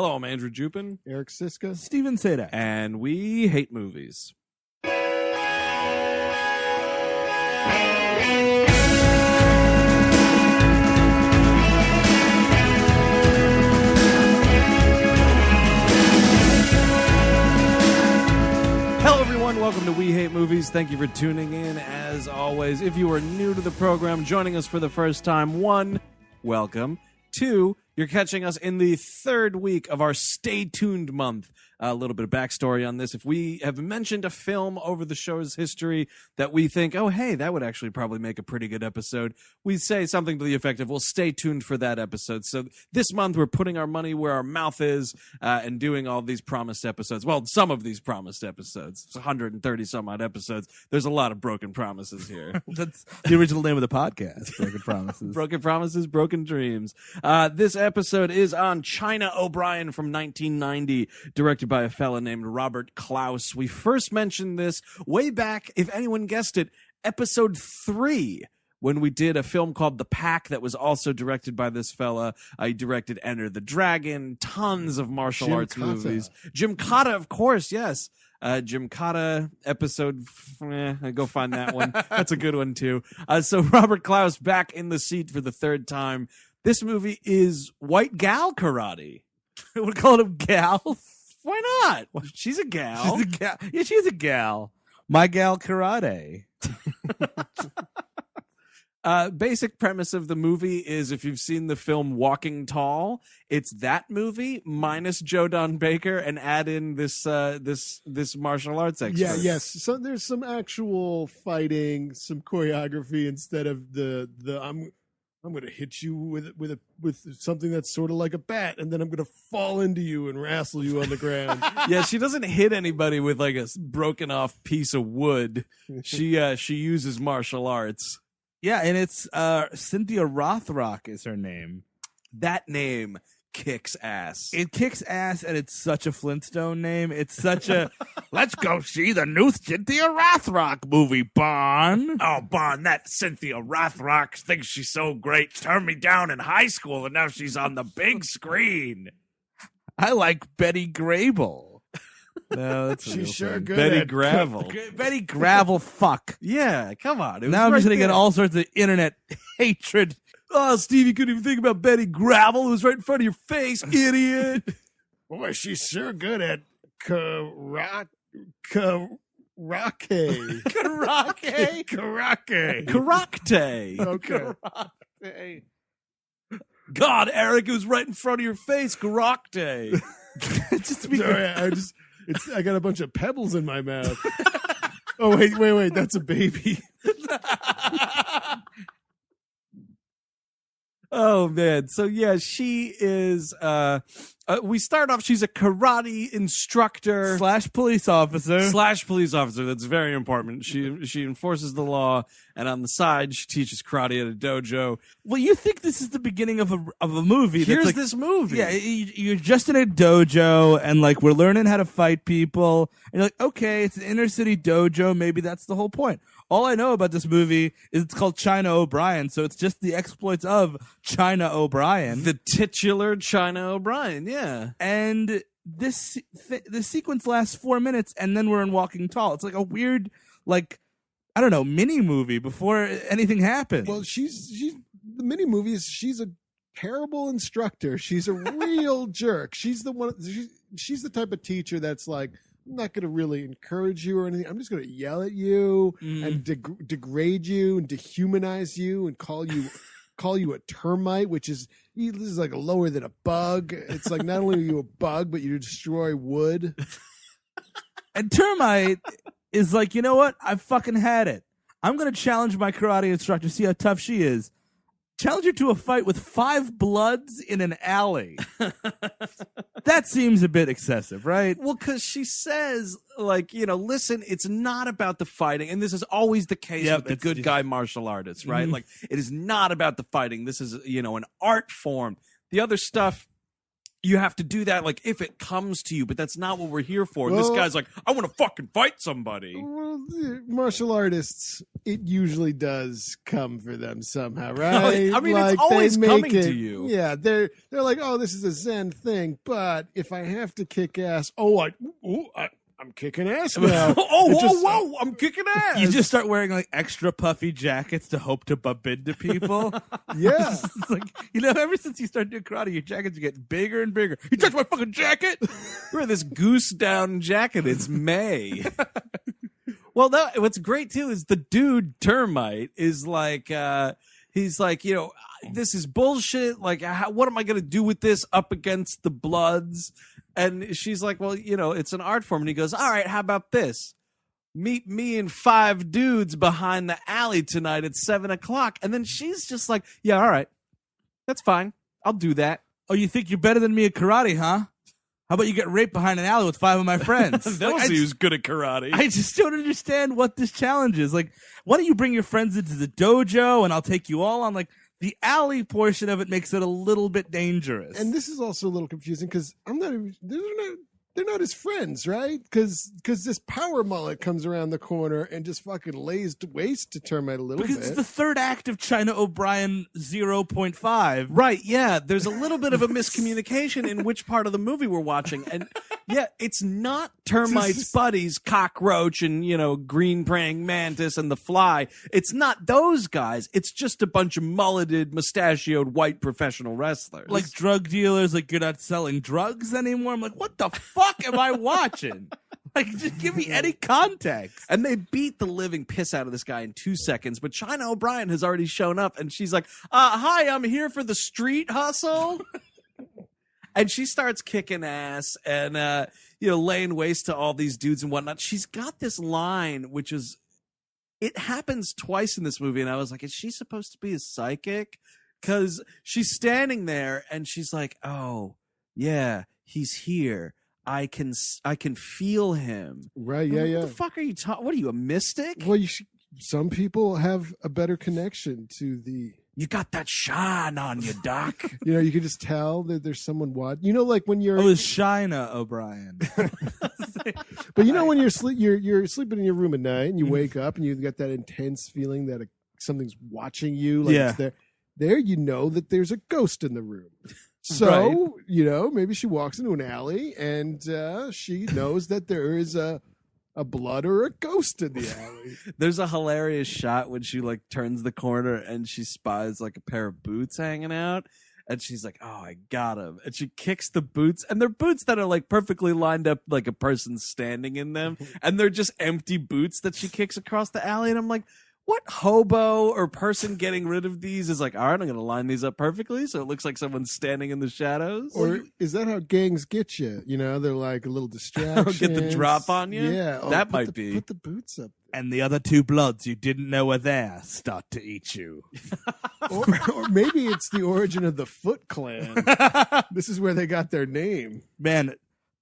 Hello, I'm Andrew Jupin. Eric Siska. Steven Sadak. And we hate movies. Hello, everyone. Welcome to We Hate Movies. Thank you for tuning in. As always, if you are new to the program, joining us for the first time, 1, welcome. 2, you're catching us in the third week of our Stay Tuned month. A little bit of backstory on this. If we have mentioned a film over the show's history that we think, oh, hey, that would actually probably make a pretty good episode, we say something to the effect of, well, stay tuned for that episode. So this month we're putting our money where our mouth is and doing all these promised episodes. Well, some of these promised episodes. It's 130 some odd episodes. There's a lot of broken promises here. That's the original name of the podcast, Broken Promises. Broken Promises, Broken Dreams. This episode is on China O'Brien from 1990, directed by a fella named Robert Clouse. We first mentioned this way back, if anyone guessed it, episode 3, when we did a film called The Pack that was also directed by this fella. He directed Enter the Dragon, tons of martial arts movies. Jim Cotta, of course, yes. Jim Cotta episode, go find that one. That's a good one too. So Robert Clouse back in the seat for the third time. This movie is white gal karate. We're calling him Gal. Why not? She's a gal. She's a gal. Yeah, she's a gal. My gal karate. Basic premise of the movie is, if you've seen the film Walking Tall, it's that movie minus Joe Don Baker and add in this martial arts expert. Yeah, yes. So there's some actual fighting, some choreography instead of the I'm going to hit you with something that's sort of like a bat, and then I'm going to fall into you and wrestle you on the ground. Yeah, she doesn't hit anybody with like a broken off piece of wood. She uses martial arts. Yeah, and it's Cynthia Rothrock is her name. That name kicks ass. It kicks ass, and it's such a Flintstone name. It's such a, let's go see the new Cynthia Rothrock movie, Bon. Oh, Bon, that Cynthia Rothrock thinks she's so great. Turned me down in high school, and now she's on the big screen. I like Betty Grable. No, that's she's sure good. Betty Gravel. Betty Gravel, fuck. Yeah, come on. Now I'm just going to get all sorts of internet hatred. Oh, Steve, you couldn't even think about Betty Gravel, who was right in front of your face, idiot. Boy, she's sure good at karate. Karate. Okay. Karate. God, Eric, it was right in front of your face. Karate. I got a bunch of pebbles in my mouth. Oh, wait. That's a baby. Oh, man. So, yeah, she is, we start off, she's a karate instructor. / police officer. / police officer. That's very important. She enforces the law, and on the side, she teaches karate at a dojo. Well, you think this is the beginning of a movie. Here's like, this movie. Yeah, you're just in a dojo, and, like, we're learning how to fight people. And you're like, okay, it's an inner city dojo. Maybe that's the whole point. All I know about this movie is it's called China O'Brien, so it's just the exploits of China O'Brien. The titular China O'Brien, yeah. And this sequence lasts 4 minutes, and then we're in Walking Tall. It's like a weird, like, I don't know, mini movie before anything happens. Well, she's the mini movie is she's a terrible instructor. She's a real jerk. She's the one. She's the type of teacher that's like, I'm not going to really encourage you or anything. I'm just going to yell at you and degrade you and dehumanize you and call you a termite, which is this is like lower than a bug. It's like not only are you a bug, but you destroy wood. And termite is like, you know what? I've fucking had it. I'm going to challenge my karate instructor, see how tough she is. Challenge her to a fight with 5 bloods in an alley. That seems a bit excessive, right? Well, because she says, like, you know, listen, it's not about the fighting. And this is always the case with the good guy martial artists, right? Like, it is not about the fighting. This is, you know, an art form. The other stuff you have to do that like if it comes to you, but that's not what we're here for. And Well- this guy's like, I want to fucking fight somebody. Well, the martial artists, it usually does come for them somehow, right? I mean, Like, it's always they make coming it- to you. Yeah, they're like, oh, this is a Zen thing, but if I have to kick ass, I'm kicking ass now. Oh, It whoa, just- whoa, I'm kicking ass. You just start wearing like extra puffy jackets to hope to bump into people. Yeah. It's like, ever since you start doing karate, your jackets get bigger and bigger. You touch my fucking jacket. Wear this goose down jacket. It's May. Well, what's great too is the dude Termite is like, he's like, this is bullshit. Like, what am I going to do with this up against the Bloods? And she's like, well, it's an art form. And he goes, all right, how about this? Meet me and 5 dudes behind the alley tonight at 7:00. And then she's just like, yeah, all right, that's fine. I'll do that. Oh, you think you're better than me at karate, huh? How about you get raped behind an alley with 5 of my friends? They'll Like, see who's good at karate. I just don't understand what this challenge is. Like, why don't you bring your friends into the dojo and I'll take you all on? Like, the alley portion of it makes it a little bit dangerous. And this is also a little confusing because they're not his friends, right? Because this power mullet comes around the corner and just fucking lays to waste to Termite a little because bit. it's the third act of China O'Brien 0.5. Right, yeah. There's a little bit of a miscommunication in which part of the movie we're watching. And yeah, it's not Termite's buddies, Cockroach and, Green Praying Mantis and The Fly. It's not those guys. It's just a bunch of mulleted, mustachioed white professional wrestlers. Like drug dealers, like you're not selling drugs anymore. I'm like, what the fuck am I watching? Like, just give me any context. And they beat the living piss out of this guy in 2 seconds, but China O'Brien has already shown up, and she's like, hi, I'm here for the street hustle. And she starts kicking ass and, laying waste to all these dudes and whatnot. She's got this line, which is, it happens twice in this movie, and I was like, is she supposed to be a psychic? Because she's standing there, and she's like, oh, yeah, he's here. I can feel him. Right, yeah. What the fuck are you talking? What are you, a mystic? Well, some people have a better connection to the. You got that shine on you, Doc. You can just tell that there's someone watching. Like when you're. Oh, it's China O'Brien. But when you're you're sleeping in your room at night and you wake up and you got that intense feeling that something's watching you. Like Yeah. it's there. There, that there's a ghost in the room. So, maybe she walks into an alley and she knows that there is a blood or a ghost in the alley. There's a hilarious shot when she turns the corner and she spies a pair of boots hanging out. And she's like, oh, I got him. And she kicks the boots. And they're boots that are perfectly lined up like a person standing in them. And they're just empty boots that she kicks across the alley. And I'm like, what hobo or person getting rid of these is like, all right, I'm going to line these up perfectly so it looks like someone's standing in the shadows? Or is that how gangs get you? They're like a little distraction. Get the drop on you? Yeah. That might be. Put the boots up. And the other 2 bloods you didn't know were there start to eat you. Or maybe it's the origin of the Foot Clan. This is where they got their name. Man,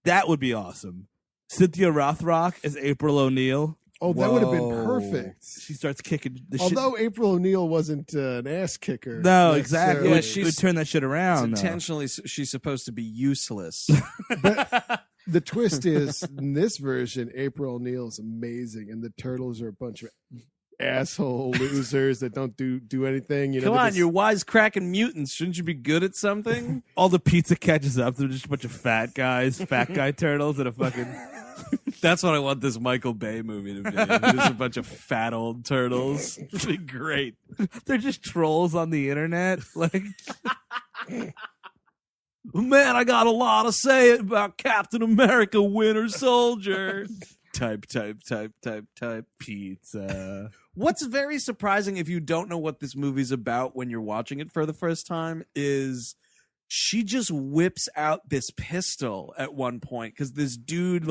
that would be awesome. Cynthia Rothrock as April O'Neil. Oh, that would have been Whoa. perfect. She starts kicking the Although April O'Neil wasn't an ass kicker. shit. No, exactly. necessarily. Yeah, she would turn that shit around. though. Intentionally, she's supposed to be useless. The twist is, in this version, April O'Neil is amazing, and the Turtles are a bunch of asshole losers that don't do anything. Come they're on, just- you're wisecracking mutants. Shouldn't you be good at something? All the pizza catches up. They're just a bunch of fat guys, fat guy turtles, and a fucking. That's what I want this Michael Bay movie to be. Just a bunch of fat old turtles. It'd be great. They're just trolls on the internet. Like, Man, I got a lot to say about Captain America Winter Soldier. Type. pizza. What's very surprising if you don't know what this movie's about when you're watching it for the first time is she just whips out this pistol at one point because this dude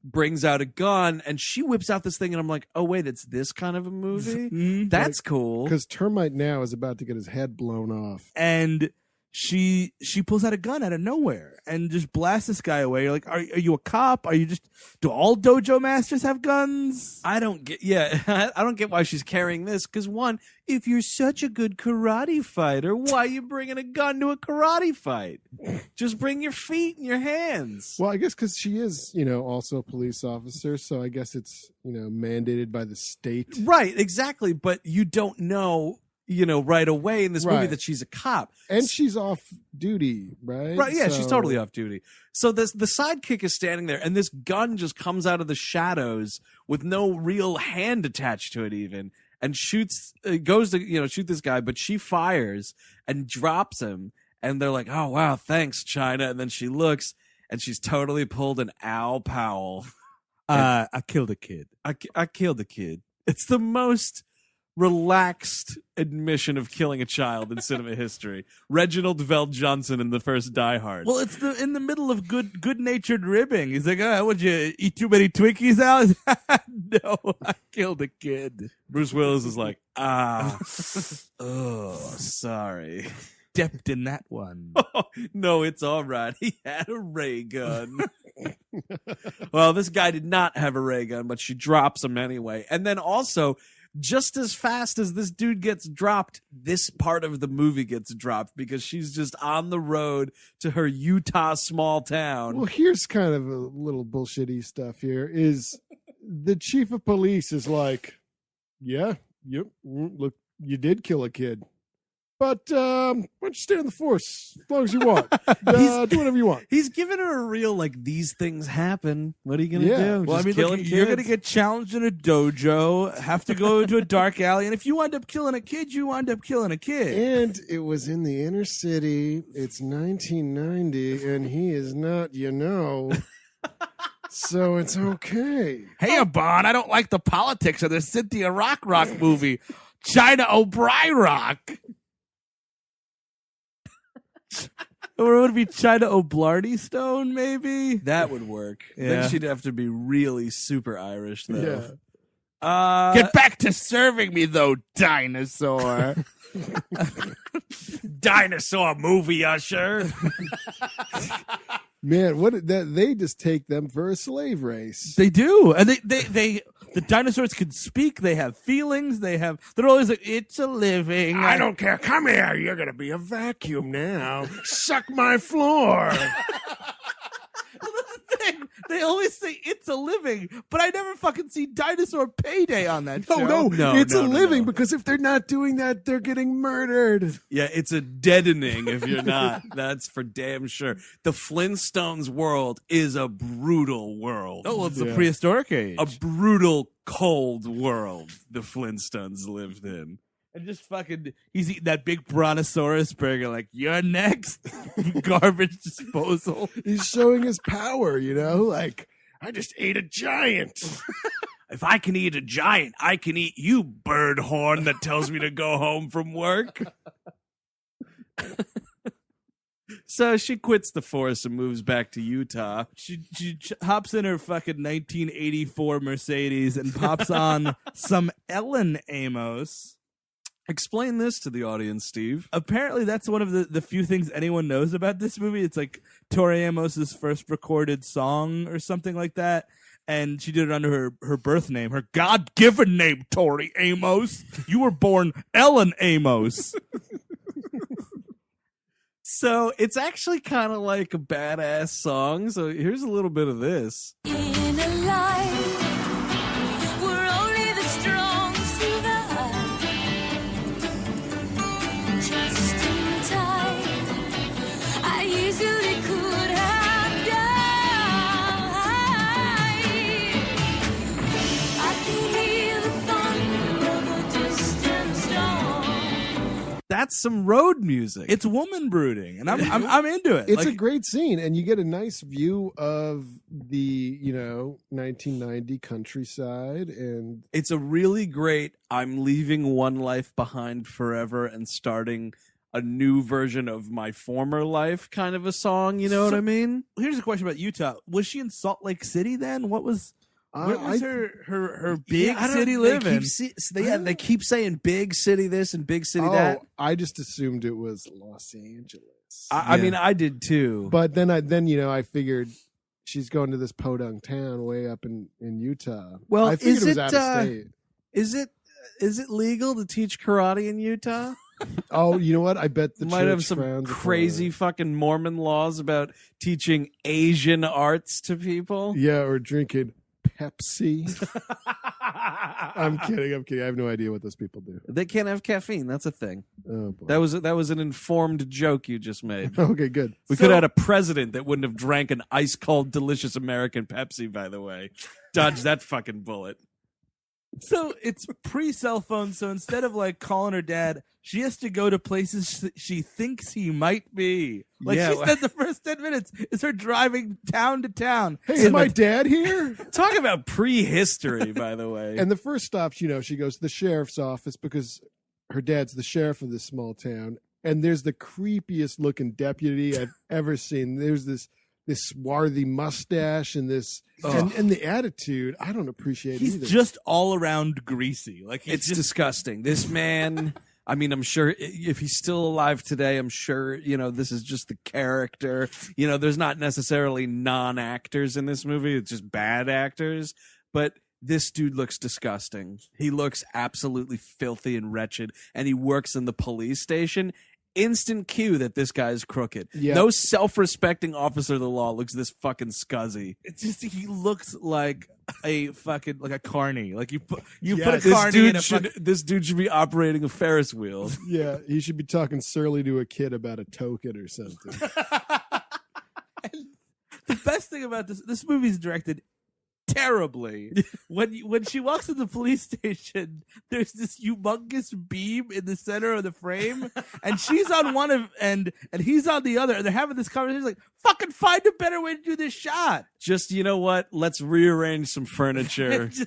brings out a gun and she whips out this thing and I'm like, oh wait, it's this kind of a movie? That's cool. Because Termite now is about to get his head blown off. And she pulls out a gun out of nowhere and just blasts this guy away. You're like, are you a cop? Do all dojo masters have guns? I don't get why she's carrying this. Because one, if you're such a good karate fighter, why are you bringing a gun to a karate fight? Just bring your feet and your hands. Well, I guess because she is, also a police officer, so I guess it's, mandated by the state. Right, exactly. But you don't know, right away in this movie that she's a cop. And she's off duty, right? Right, yeah, she's totally off duty. So the sidekick is standing there, and this gun just comes out of the shadows with no real hand attached to it even, and goes to, shoot this guy, but she fires and drops him, and they're like, oh, wow, thanks, China. And then she looks, and she's totally pulled an Al Powell. I killed a kid. I killed a kid. It's the most relaxed admission of killing a child in cinema history. Reginald Veld Johnson in the first Die Hard. Well, it's in the middle of good-natured ribbing. He's like, would you eat too many Twinkies, Al? No, I killed a kid. Bruce Willis is like, oh, sorry. Stepped in that one. No, it's all right. He had a ray gun. Well, this guy did not have a ray gun, but she drops him anyway. And then also, just as fast as this dude gets dropped, this part of the movie gets dropped because she's just on the road to her Utah small town. Well, here's kind of a little bullshitty stuff here is the chief of police is like, yeah, yep, look, you did kill a kid. But why don't you stay in the force as long as you want? Do whatever you want. He's giving her a real, these things happen. What are you going to do? Well, Just look, you're going to get challenged in a dojo, have to go into a dark alley, and if you wind up killing a kid, you wind up killing a kid. And it was in the inner city. It's 1990, and he is not, so it's okay. Hey, Bon, I don't like the politics of the Cynthia Rothrock movie, China O'Brien. Or would it be China O'Blarney Stone, maybe? That would work. Yeah. Then she'd have to be really super Irish, though. Yeah. Get back to serving me, though, dinosaur. Dinosaur movie usher. Man, they just take them for a slave race. They do. And the dinosaurs can speak, they have feelings, they're always like, it's a living. I don't care. Come here. You're going to be a vacuum now. Suck my floor. They always say it's a living, but I never fucking see Dinosaur Payday on that show. No, it's a living because if they're not doing that, they're getting murdered. Yeah, it's a deadening if you're not. That's for damn sure. The Flintstones world is a brutal world. Oh, well, it's the prehistoric age. A brutal, cold world the Flintstones lived in. And just fucking, he's eating that big brontosaurus burger like, you're next. Garbage disposal. He's showing his power, like, I just ate a giant. If I can eat a giant, I can eat you, bird horn that tells me to go home from work. So she quits the force and moves back to Utah. She hops in her fucking 1984 Mercedes and pops on some Ellen Amos. Explain this to the audience, Steve. Apparently, that's one of the few things anyone knows about this movie. It's like Tori Amos's first recorded song or something like that. And she did it under her birth name, her God-given name, Tori Amos. You were born Ellen Amos. So it's actually kind of like a badass song. So here's a little bit of this. In a life where only the strong survive, just in time, I easily could have died. I can hear the thunder of a distant storm. That's some road music. It's woman brooding, and I'm into it. It's a great scene, and you get a nice view of the 1990 countryside, and it's a really great I'm leaving one life behind forever and starting a new version of my former life kind of a song. You know what I mean? Here's a question about Utah. Was she in Salt Lake City then? What was Where was her big I don't- city living? They keep saying big city this and big city that. I just assumed it was Los Angeles. I mean, I did too. But then I figured she's going to this podunk town way up in Utah. Well, I figured is it was it, out of state. Is it legal to teach karate in Utah? Oh, you know what? I bet the Might church have some frowns upon crazy it. fucking Mormon laws about teaching Asian arts to people. Yeah, or drinking Pepsi. I'm kidding. I have no idea what those people do. They can't have caffeine. That's a thing. Oh boy. That was an informed joke you just made. Okay, good. We could have had a president that wouldn't have drank an ice cold, delicious American Pepsi. By the way, dodge that fucking bullet. So it's pre-cell phone, so instead of like calling her dad, she has to go to places she thinks he might be. Like Yeah. she said the first 10 minutes is her driving town to town. Hey, is my dad here? Talk about prehistory, by the way. And the first stop, she goes to the sheriff's office because her dad's the sheriff of this small town. And there's the creepiest looking deputy I've ever seen. There's this swarthy mustache and this and the attitude. I don't appreciate He's either. just all around greasy. Like he's It's just disgusting. This man, I mean, I'm sure if he's still alive today, I'm sure, this is just the character. There's not necessarily non-actors in this movie. It's just bad actors. But this dude looks disgusting. He looks absolutely filthy and wretched. And he works in the police station. Instant cue that this guy's crooked. Yeah. No self-respecting officer of the law looks this fucking scuzzy. it's just he looks like a fucking like a carny. Like you put Yeah, a carny in a This dude should be operating a Ferris wheel. Yeah, he should be talking surly to a kid about a token or something. The best thing about this movie's directed terribly. When she walks in the police station, there's this humongous beam in the center of the frame, and she's on one and he's on the other, and they're having this conversation like, fucking find a better way to do this shot. Just, you know what? Let's rearrange some furniture, Just-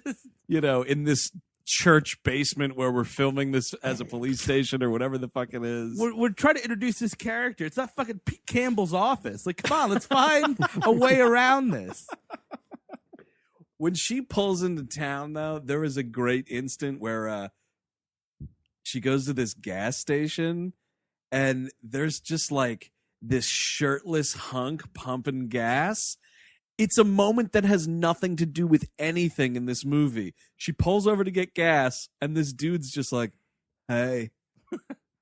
in this church basement where we're filming this as a police station or whatever the fuck it is. we're trying to introduce this character. It's not fucking Pete Campbell's office. Like, come on, let's find a way around this. When she pulls into town, though, there was a great instant where she goes to this gas station and there's just like this shirtless hunk pumping gas. It's a moment that has nothing to do with anything in this movie. She pulls over to get gas and this dude's just like, hey,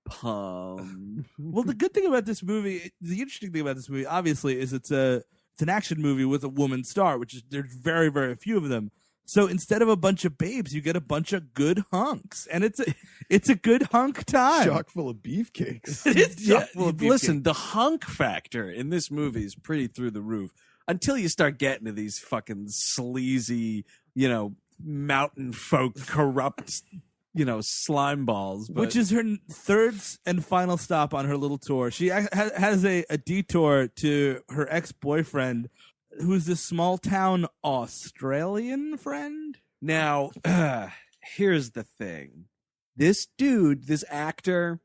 pump. Well, the good thing about this movie, the interesting thing about this movie, obviously, is it's an action movie with a woman star, which is there's very, very few of them. So instead of a bunch of babes, you get a bunch of good hunks, and it's a good hunk time. Chock full of beefcakes. It is chock full of Listen, the hunk factor in this movie is pretty through the roof until you start getting to these fucking sleazy, mountain folk corrupt, slime balls. But which is her third and final stop on her little tour. She has a detour to her ex-boyfriend, who's this small-town Australian friend. Now, here's the thing. This dude, this actor,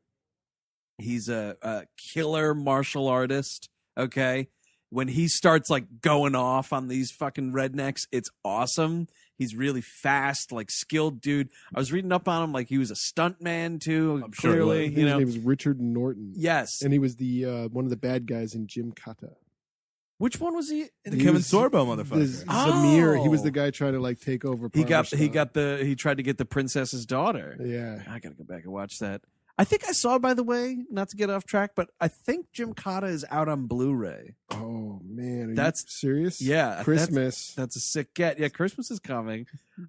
he's a killer martial artist, okay? When he starts, like, going off on these fucking rednecks, it's awesome. He's really fast, like, skilled dude. I was reading up on him, like, he was a stuntman, too, I'm sure he clearly. His name was Richard Norton. Yes. And he was the one of the bad guys in Jim Kata. Which one was he? The He Kevin was Sorbo The motherfucker. Zamir. He was Oh. the guy trying to like take over. He Parmesan. he tried to get the princess's daughter. Yeah. I gotta go back and watch that. I think I saw, by the way, not to get off track, but I think Jim Kata is out on Blu-ray. Oh man, are That's- you serious? Yeah, Christmas. That's a sick get. Yeah, Christmas is coming.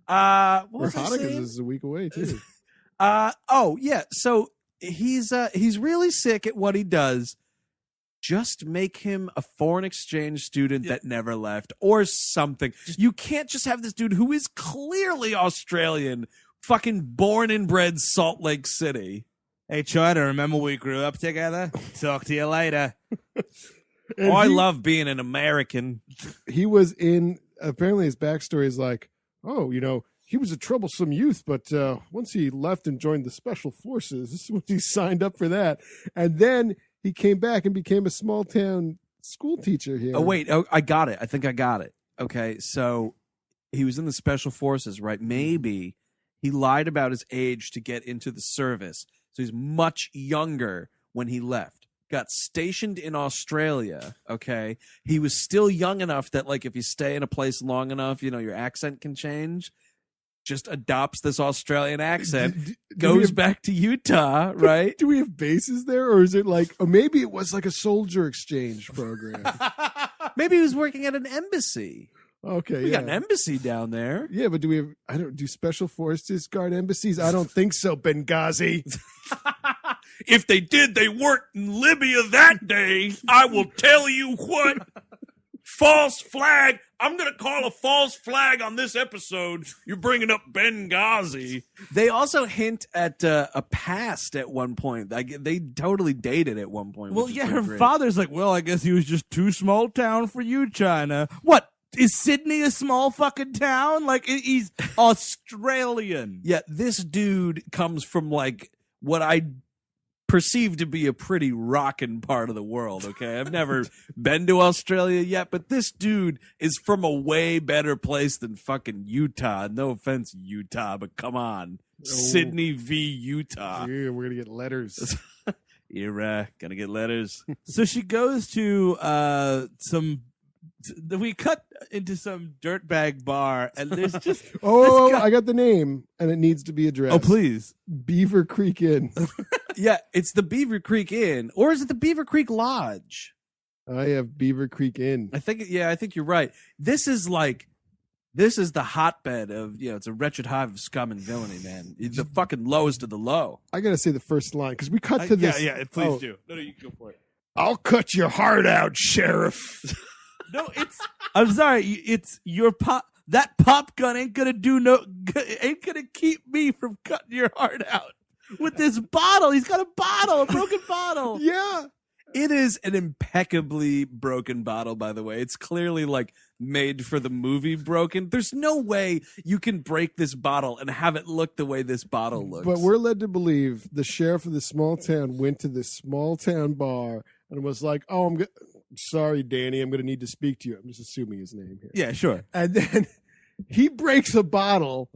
What Or was I Hanukkah saying? is a week away too. Oh yeah. So he's really sick at what he does. Just make him a foreign exchange student that never left, or something. You can't just have this dude who is clearly Australian, fucking born and bred Salt Lake City. Hey, China, remember we grew up together? Talk to you later. And I he- love being an American. He was in. Apparently, his backstory is like, oh, he was a troublesome youth, but once he left and joined the special forces, this is when he signed up for that, and then he came back and became a small town school teacher here. Oh wait, I got it. I think I got it. Okay, so he was in the special forces, right? Maybe he lied about his age to get into the service. So he's much younger when he left. Got stationed in Australia, okay? He was still young enough that, like, if you stay in a place long enough, your accent can change. Just adopts this Australian accent, goes back to Utah, right? Do we have bases there, or is it like, or maybe it was like a soldier exchange program? Maybe he was working at an embassy. Okay, We yeah. got an embassy down there. Yeah, but do special forces guard embassies? I don't think so, Benghazi. If they did, they weren't in Libya that day. I will tell you what. False flag. I'm going to call a false flag on this episode. You're bringing up Benghazi. They also hint at a past at one point. They totally dated at one point. Well, which is yeah, pretty her great. father's like, well, I guess he was just too small town for you, China. What? Is Sydney a small fucking town? Like, he's Australian. Yeah, this dude comes from, like, what I perceive to be a pretty rockin' part of the world, okay? I've never been to Australia yet, but this dude is from a way better place than fucking Utah. No offense, Utah, but come on. Sydney v. Utah. Yeah, we're gonna get letters. You're gonna get letters. So she goes to we cut into some dirtbag bar, and there's just Oh, this guy- I got the name, and it needs to be addressed. Oh, please. Beaver Creek Inn. Yeah, it's the Beaver Creek Inn, or is it the Beaver Creek Lodge? I have Beaver Creek Inn. I think you're right. This is the hotbed of, it's a wretched hive of scum and villainy, man. It's the fucking lowest of the low. I gotta say the first line because we cut to this. please Oh, do. No, you can go for it. I'll cut your heart out, Sheriff. No, I'm sorry. It's your pop. That pop gun ain't gonna keep me from cutting your heart out with this bottle. He's got a broken bottle. Yeah. It is an impeccably broken bottle, by the way. It's clearly like made for the movie Broken. There's no way you can break this bottle and have it look the way this bottle looks. But we're led to believe the sheriff of the small town went to this small town bar and was like, "Oh, sorry, Danny, I'm going to need to speak to you." I'm just assuming his name here. Yeah, sure. And then he breaks a bottle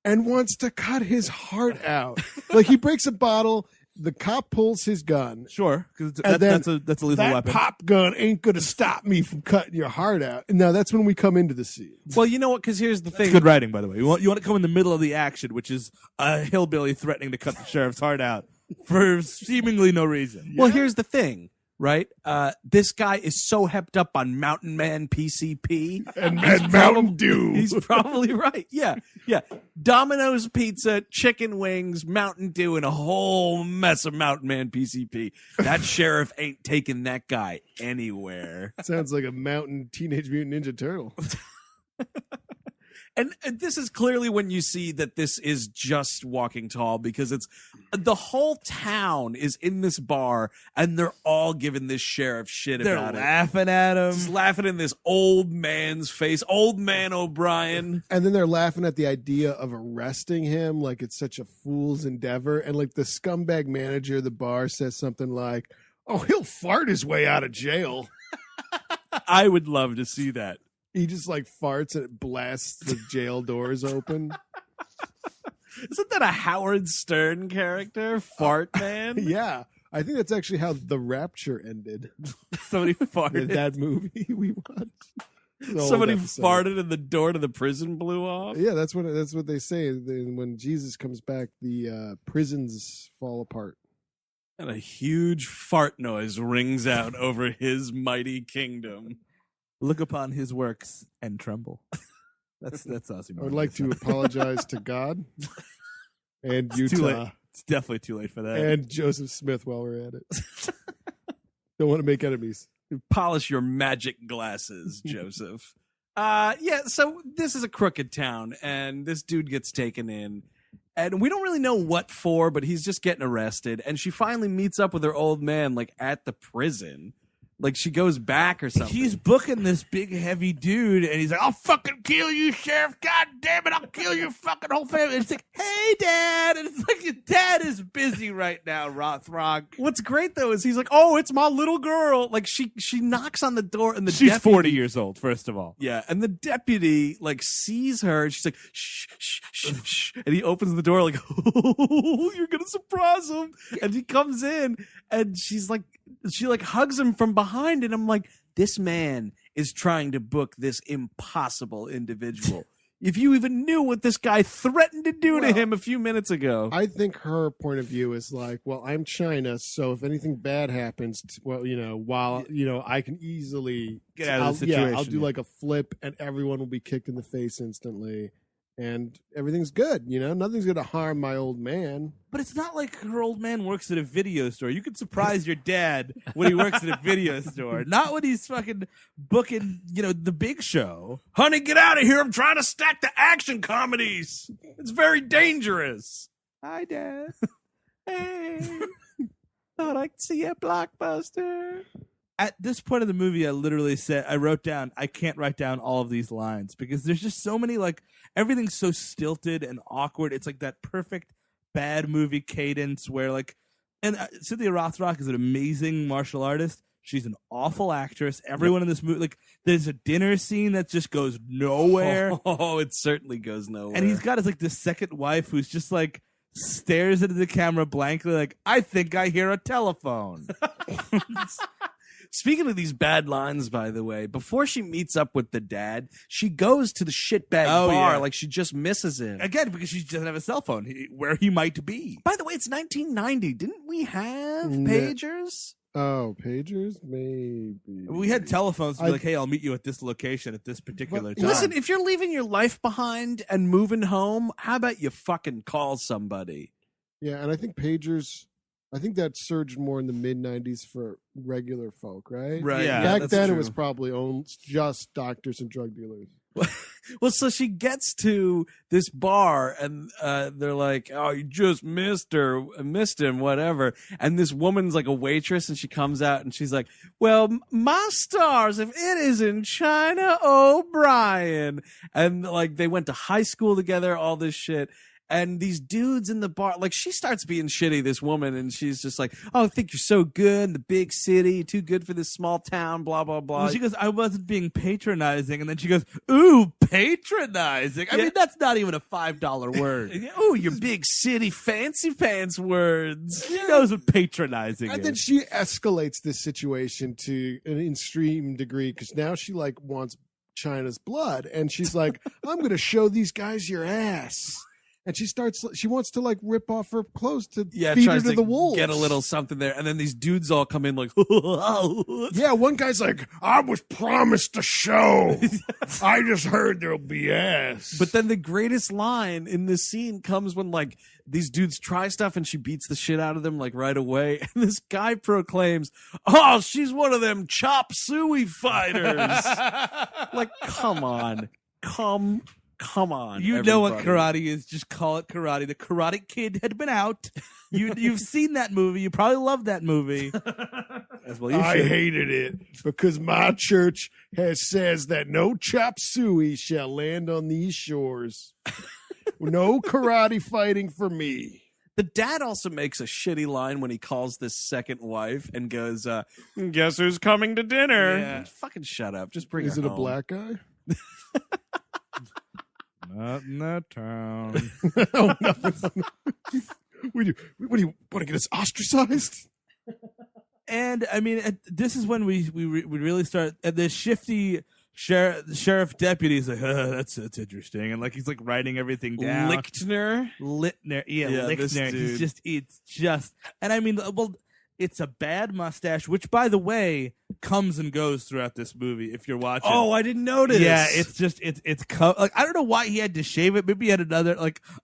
and wants to cut his heart out. Like he breaks a bottle, the cop pulls his gun. Sure, because And then that's a lethal That weapon. pop gun ain't going to stop me from cutting your heart out. And now that's when we come into the scene. Well, you know what? Because here's the It's thing. good writing, by the way. You want to come in the middle of the action, which is a hillbilly threatening to cut the sheriff's heart out for seemingly no reason. Well, here's the thing, right? This guy is so hepped up on Mountain Man PCP. And Mountain Dew. He's probably right. Yeah. Domino's Pizza, chicken wings, Mountain Dew, and a whole mess of Mountain Man PCP. That sheriff ain't taking that guy anywhere. Sounds like a mountain Teenage Mutant Ninja Turtle. And this is clearly when you see that this is just Walking Tall, because it's the whole town is in this bar and they're all giving this sheriff shit They're about it. laughing at him. Just laughing in this old man's face. Old man O'Brien. And then they're laughing at the idea of arresting him like it's such a fool's endeavor. And like the scumbag manager of the bar says something like, "Oh, he'll fart his way out of jail." I would love to see that. He just like farts and it blasts the jail doors open. Isn't that a Howard Stern character? Fart Man? Yeah. I think that's actually how The Rapture ended. Somebody farted. That movie we watched. The old Somebody episode. farted and the door to the prison blew off? Yeah, that's what they say. When Jesus comes back, the prisons fall apart. And a huge fart noise rings out over his mighty kingdom. Look upon his works and tremble. That's Ozzy. I would like to apologize to God and It's too Utah late. It's definitely too late for that. and Joseph Smith while we're at it. Don't want to make enemies. Polish your magic glasses, Joseph. Yeah, so this is a crooked town, and this dude gets taken in. And we don't really know what for, but he's just getting arrested. And she finally meets up with her old man, like, at the prison. Like she goes back or something. He's booking this big heavy dude, and he's like, "I'll fucking kill you, sheriff! God damn it, I'll kill your fucking whole family!" And it's like, "Hey, Dad!" And it's like, your dad is busy right now, Rothrock. What's great though is he's like, "Oh, it's my little girl." Like she knocks on the door, and She's deputy, 40 years old, first of all. Yeah, and the deputy like sees her, and she's like, "Shh, shh, shh, shh," and he opens the door like, "Oh, you're gonna surprise him," and he comes in, and she hugs him from behind, and I'm like, this man is trying to book this impossible individual. If you even knew what this guy threatened to do to him a few minutes ago. I think her point of view is like, well, I'm China, so if anything bad happens, I can easily Get out of the situation. Yeah, I'll do like a flip, and everyone will be kicked in the face instantly, and everything's good. Nothing's going to harm my old man. But it's not like her old man works at a video store. You can surprise your dad when he works at a video store, not when he's fucking booking, the big show. Honey, get out of here. I'm trying to stack the action comedies. It's very dangerous. Hi, Dad. Hey, thought I could see a blockbuster. At this point of the movie, I wrote down, I can't write down all of these lines because there's just so many, everything's so stilted and awkward. It's like that perfect bad movie cadence where Cynthia Rothrock is an amazing martial artist. She's an awful actress. Everyone in this movie, there's a dinner scene that just goes nowhere. Oh, it certainly goes nowhere. And he's got this second wife who's just stares into the camera blankly I think I hear a telephone. Speaking of these bad lines, by the way, before she meets up with the dad, she goes to the shitbag bar like she just misses him. Again, because she doesn't have a cell phone where he might be. By the way, it's 1990. Didn't we have pagers? Oh, pagers? Maybe. We had telephones to be hey, I'll meet you at this location at this particular time. Listen, if you're leaving your life behind and moving home, how about you fucking call somebody? Yeah, and I think pagers... I think that surged more in the mid-'90s for regular folk, right? Right. Yeah, Back that's then, true. it was probably just doctors and drug dealers. Well, so she gets to this bar, and they're like, "Oh, you just missed him, whatever." And this woman's like a waitress, and she comes out, and she's like, "Well, my stars, if it isn't China O'Brien," and they went to high school together, all this shit. And these dudes in the bar, she starts being shitty, this woman, and she's just like, "Oh, I think you're so good in the big city, too good for this small town, blah, blah, blah." Well, she goes, "I wasn't being patronizing." And then she goes, "Ooh, patronizing." I mean, that's not even a $5 word. Oh, your big city fancy pants words. She knows what patronizing And is. then she escalates this situation to an extreme degree because now she wants China's blood. And she's like, "I'm going to show these guys your ass." And she wants to rip off her clothes to feed her tries to the wolves. get a little something there. And then these dudes all come in Yeah, one guy's like, "I was promised a show. I just heard there'll be ass." But then the greatest line in this scene comes when these dudes try stuff and she beats the shit out of them right away. And this guy proclaims, "Oh, she's one of them chop suey fighters." Come on. Come on. You know what karate is. Just call it karate. The Karate Kid had been out. You've seen that movie. You probably love that movie. As well, I hated it because my church says that no chop suey shall land on these shores. No karate fighting for me. The dad also makes a shitty line when he calls this second wife and goes, "Guess who's coming to dinner?" Yeah. Fucking shut up. Just bring Is her it a home. black guy? Not in that town. Oh, no. What do you want to get us ostracized? And I mean, this is when we really start. The shifty sheriff deputy is like, that's interesting, and he's writing everything down. Lichtner. Yeah, this Lichtner. dude. It's just, and I mean, well, it's a bad mustache, which, by the way, comes and goes throughout this movie. If you're watching, Oh, I didn't notice. yeah, it's just it's I don't know why he had to shave it. Maybe he had another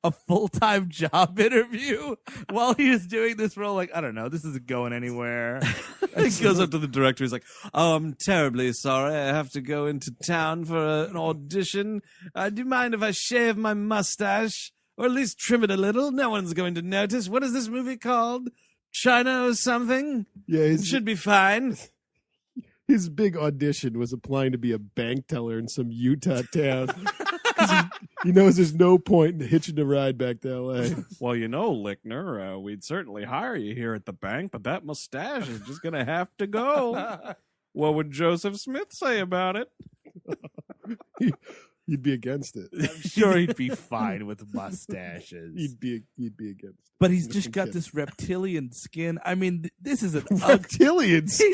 a full-time job interview while he was doing this role. I don't know. This isn't going anywhere. He goes up to the director. He's like, "Oh, I'm terribly sorry. I have to go into town for an audition. Do you mind if I shave my mustache? Or at least trim it a little? No one's going to notice. What is this movie called? China or something? Yeah, It should be fine." his big audition was applying to be a bank teller in some Utah town. 'Cause he knows there's no point in hitching a ride back to L.A. Well, Lickner, we'd certainly hire you here at the bank, but that mustache is just going to have to go. What would Joseph Smith say about it? You'd be against it. I'm sure he'd be fine with mustaches. You'd be against it. But he's just got this reptilian skin. I mean, this is an Reptilian skin.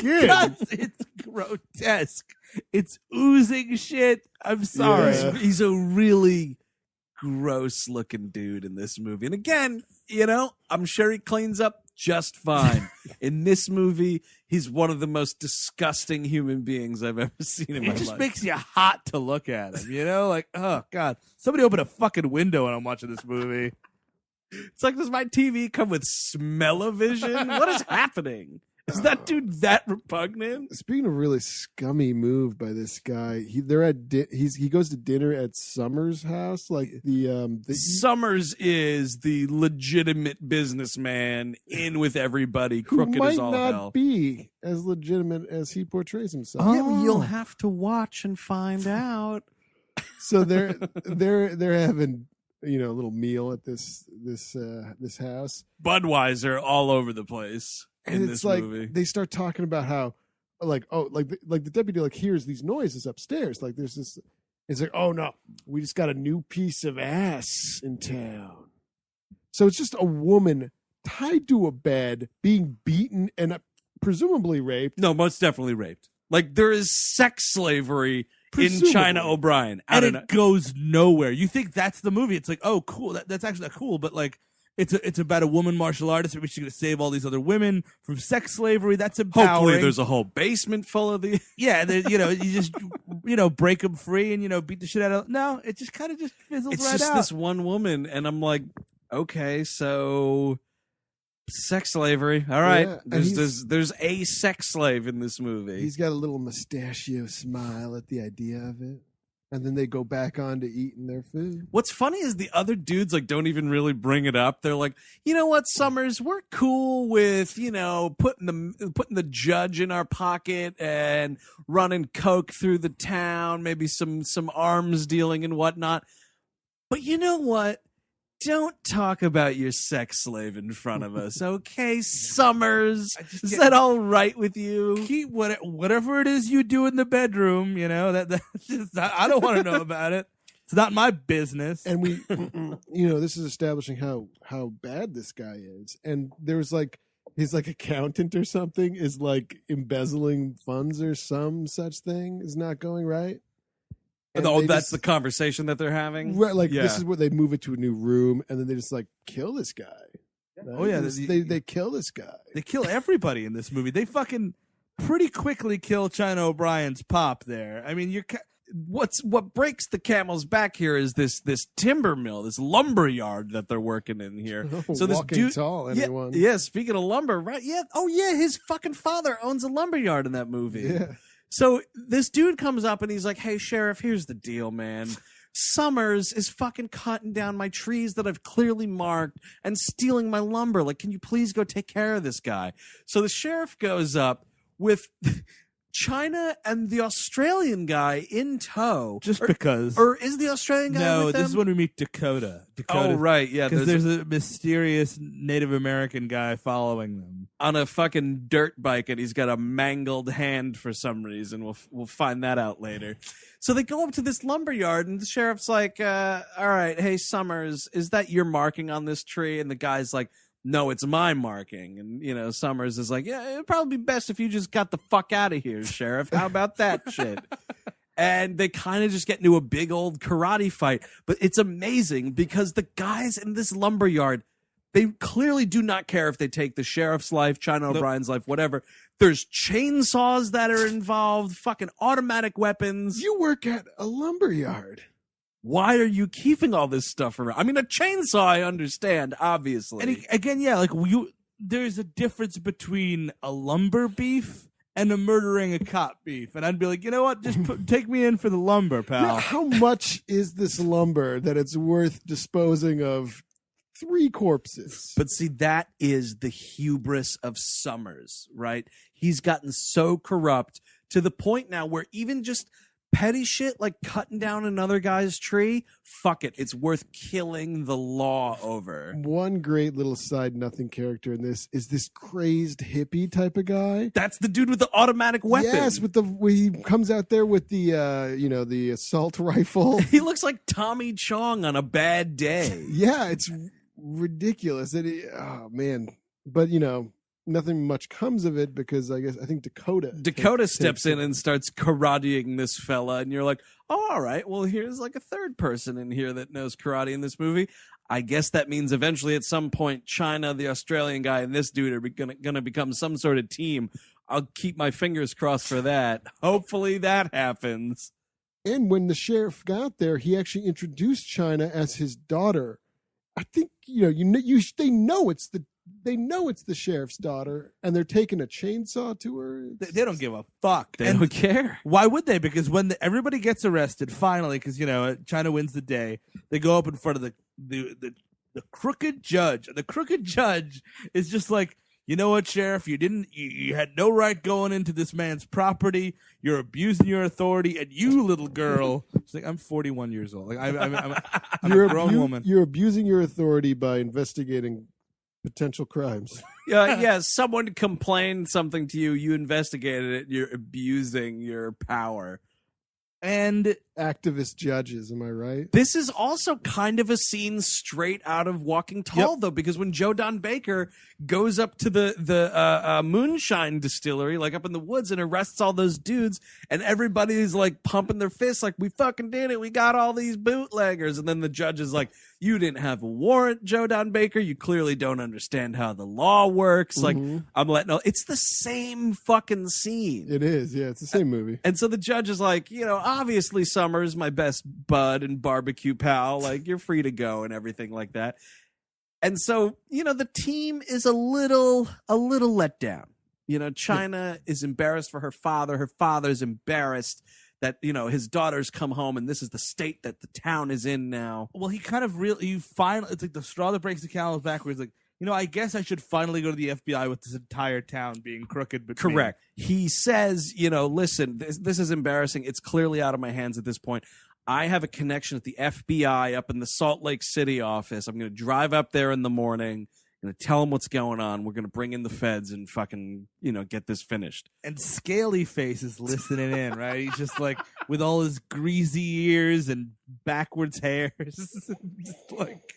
It's grotesque. It's oozing shit. I'm sorry. Yeah. He's a really gross looking dude in this movie. And again, I'm sure he cleans up just fine. In this movie, he's one of the most disgusting human beings I've ever seen in my It just life. makes you hot to look at him, Like, oh, God. Somebody open a fucking window when I'm watching this movie. It's like, does my TV come with smell-o-vision? What is happening? Is that dude that repugnant? Speaking of really scummy move by this guy, he goes to dinner at Summer's house, like the Summers is the legitimate businessman in with everybody, who crooked might as all not hell. be as legitimate as he portrays himself. Yeah, well, you'll have to watch and find out. So they're having a little meal at this house. Budweiser all over the place And in it's this like movie. they start talking about how, the deputy hears these noises upstairs. Like there's this. It's like, oh no, we just got a new piece of ass in town. So it's just a woman tied to a bed, being beaten and presumably raped. No, most definitely raped. Like, there is sex slavery in Presumably. China O'Brien. I And don't know. it goes nowhere. You think that's the movie. It's like, oh, cool. That's actually not cool. But, like, it's about a woman martial artist. Maybe she's going to save all these other women from sex slavery. That's empowering. Hopefully there's a whole basement full of the... Yeah, you just, break them free and, beat the shit out of them. No, it just kind of just fizzles It's right just out. this one woman, and I'm like, okay, so... sex slavery. All right. Yeah, and there's a sex slave in this movie. He's got a little mustachio smile at the idea of it. And then they go back on to eating their food. What's funny is the other dudes don't even really bring it up. They're like, you know what, Summers, we're cool with, putting the judge in our pocket and running coke through the town, maybe some arms dealing and whatnot. But you know what? Don't talk about your sex slave in front of us, okay, Summers? Is that all right with you? Keep whatever it is you do in the bedroom, that's just, I don't want to know about it. It's not my business. And we, this is establishing how bad this guy is. And there's his accountant or something is embezzling funds or some such thing is not going right. And Oh, they that's just- the conversation that they're having? Right, Yeah. this is where they move it to a new room, and then they just kill this guy. Right? Oh, yeah, they kill this guy. They kill everybody in this movie. They fucking pretty quickly kill China O'Brien's pop there. I mean, What breaks the camel's back here is this timber mill, this lumber yard that they're working in here. So this Walking dude, tall, anyone? yeah. Speaking of lumber, right? Yeah. Oh yeah, his fucking father owns a lumber yard in that movie. Yeah. So this dude comes up and he's like, "Hey, Sheriff, here's the deal, man. Summers is fucking cutting down my trees that I've clearly marked and stealing my lumber. Like, can you please go take care of this guy?" So the sheriff goes up with China and the Australian guy in tow. just because. Or is the Australian guy No, with this them? is when we meet Dakota. Oh, right, yeah. Because there's a mysterious Native American guy following them. on a fucking dirt bike, and he's got a mangled hand for some reason. We'll find that out later. So they go up to this lumber yard, and the sheriff's like, all right, hey, Summers, is that your marking on this tree? And the guy's like, no, it's my marking. And, Summers is like, yeah, it'd probably be best if you just got the fuck out of here, Sheriff. How about that shit? And they kind of just get into a big old karate fight. But it's amazing because the guys in this lumber yard, they clearly do not care if they take the sheriff's life, China O'Brien's life, whatever. There's chainsaws that are involved, fucking automatic weapons. You work at a lumber yard. Why are you keeping all this stuff around? I mean, a chainsaw, I understand, obviously. And again, there's a difference between a lumber beef and a murdering a cop beef. And I'd be like, you know what? Just take me in for the lumber, pal. Yeah, how much is this lumber that it's worth disposing of 3 corpses? But see, that is the hubris of Summers, right? He's gotten so corrupt to the point now where even just petty shit like cutting down another guy's tree, fuck it, it's worth killing the law over. One great little side nothing character in this is this crazed hippie type of guy. That's the dude with the automatic weapon. Yes, where he comes out there with the the assault rifle. He looks like Tommy Chong on a bad day. Yeah, it's ridiculous. Oh man, but nothing much comes of it because I think Dakota steps in and starts karateing this fella, and you're like, oh, all right, well, here's like a third person in here that knows karate in this movie. I guess that means eventually at some point China, the Australian guy, and this dude are gonna become some sort of team. I'll keep my fingers crossed for that. Hopefully that happens. And when the sheriff got there, he actually introduced China as his daughter. I think they know it's the sheriff's daughter, and they're taking a chainsaw to her. They don't give a fuck. They don't care. Why would they? Because when everybody gets arrested, finally, because China wins the day, they go up in front of the crooked judge. The crooked judge is just like, you know what, Sheriff? You had no right going into this man's property. You're abusing your authority, and you, little girl. She's like, I'm 41 years old. Like I'm a grown woman. You're abusing your authority by investigating potential crimes. Yeah. Someone complained something to you. You investigated it. You're abusing your power. And activist judges, am I right? This is also kind of a scene straight out of Walking Tall, though, because when Joe Don Baker goes up to the moonshine distillery, like up in the woods, and arrests all those dudes, and everybody's like pumping their fists, like, we fucking did it, we got all these bootleggers, and then the judge is like, you didn't have a warrant, Joe Don Baker. You clearly don't understand how the law works. Like, I'm letting know. It's the same fucking scene. It is. Yeah, it's the same movie. And so the judge is like, obviously Summer's my best bud and barbecue pal. Like, you're free to go and everything like that. And so, the team is a little let down. China is embarrassed for her father. Her father's embarrassed that, his daughter's come home, and this is the state that the town is in now. Well, he kind of it's like the straw that breaks the camel's back, where he's like, I guess I should finally go to the FBI with this entire town being crooked. Correct. He says, listen, this is embarrassing. It's clearly out of my hands at this point. I have a connection at the FBI up in the Salt Lake City office. I'm going to drive up there in the morning. I'm going to tell them what's going on. We're going to bring in the feds and fucking, get this finished. And Scaly Face is listening in, right? He's just like, with all his greasy ears and backwards hairs. Just like,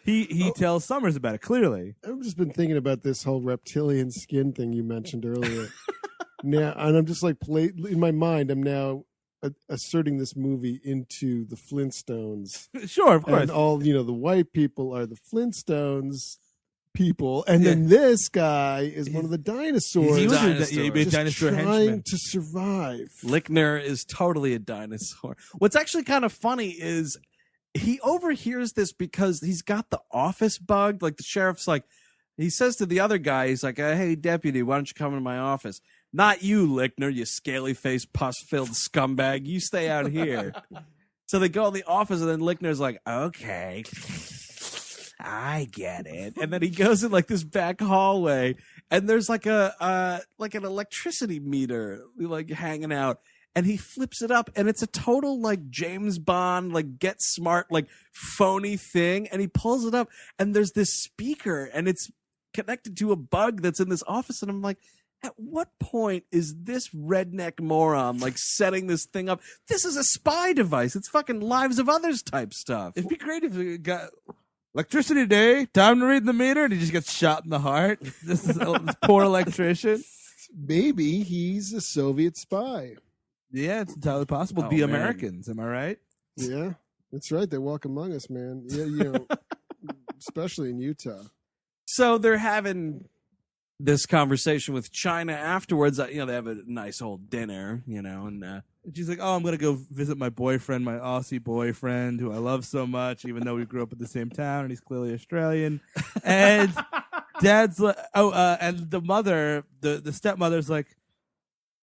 he tells Summers about it, clearly. I've just been thinking about this whole reptilian skin thing you mentioned earlier. Now, and I'm just like, in my mind, I'm now asserting this movie into the Flintstones. Sure, of course. And all, the white people are the Flintstones people. And then this guy is one of the dinosaurs. He was a dinosaur trying henchman. to survive. Lickner is totally a dinosaur. What's actually kind of funny is he overhears this because he's got the office bug. Like, the sheriff's like, he says to the other guy, he's like, hey, deputy, why don't you come into my office? Not you, Lickner, you scaly-faced, pus-filled scumbag. You stay out here. So they go in the office, and then Lickner's like, okay, I get it. And then he goes in like this back hallway, and there's like an electricity meter like hanging out. And he flips it up, and it's a total like James Bond, like Get Smart, like phony thing. And he pulls it up, and there's this speaker, and it's connected to a bug that's in this office. And I'm like, at what point is this redneck moron like setting this thing up? This is a spy device. It's fucking Lives of Others type stuff. It'd be great if we got electricity today, time to read the meter, and he just gets shot in the heart. This is this poor electrician. Maybe he's a Soviet spy. Yeah, it's entirely possible. Oh, Be man. Americans, am I right? Yeah, that's right. They walk among us, man. Yeah, especially in Utah. So they're having this conversation with China afterwards. They have a nice old dinner, and she's like, oh, I'm going to go visit my boyfriend, my Aussie boyfriend, who I love so much, even though we grew up in the same town, and he's clearly Australian. And Dad's like, and the mother, the stepmother's like,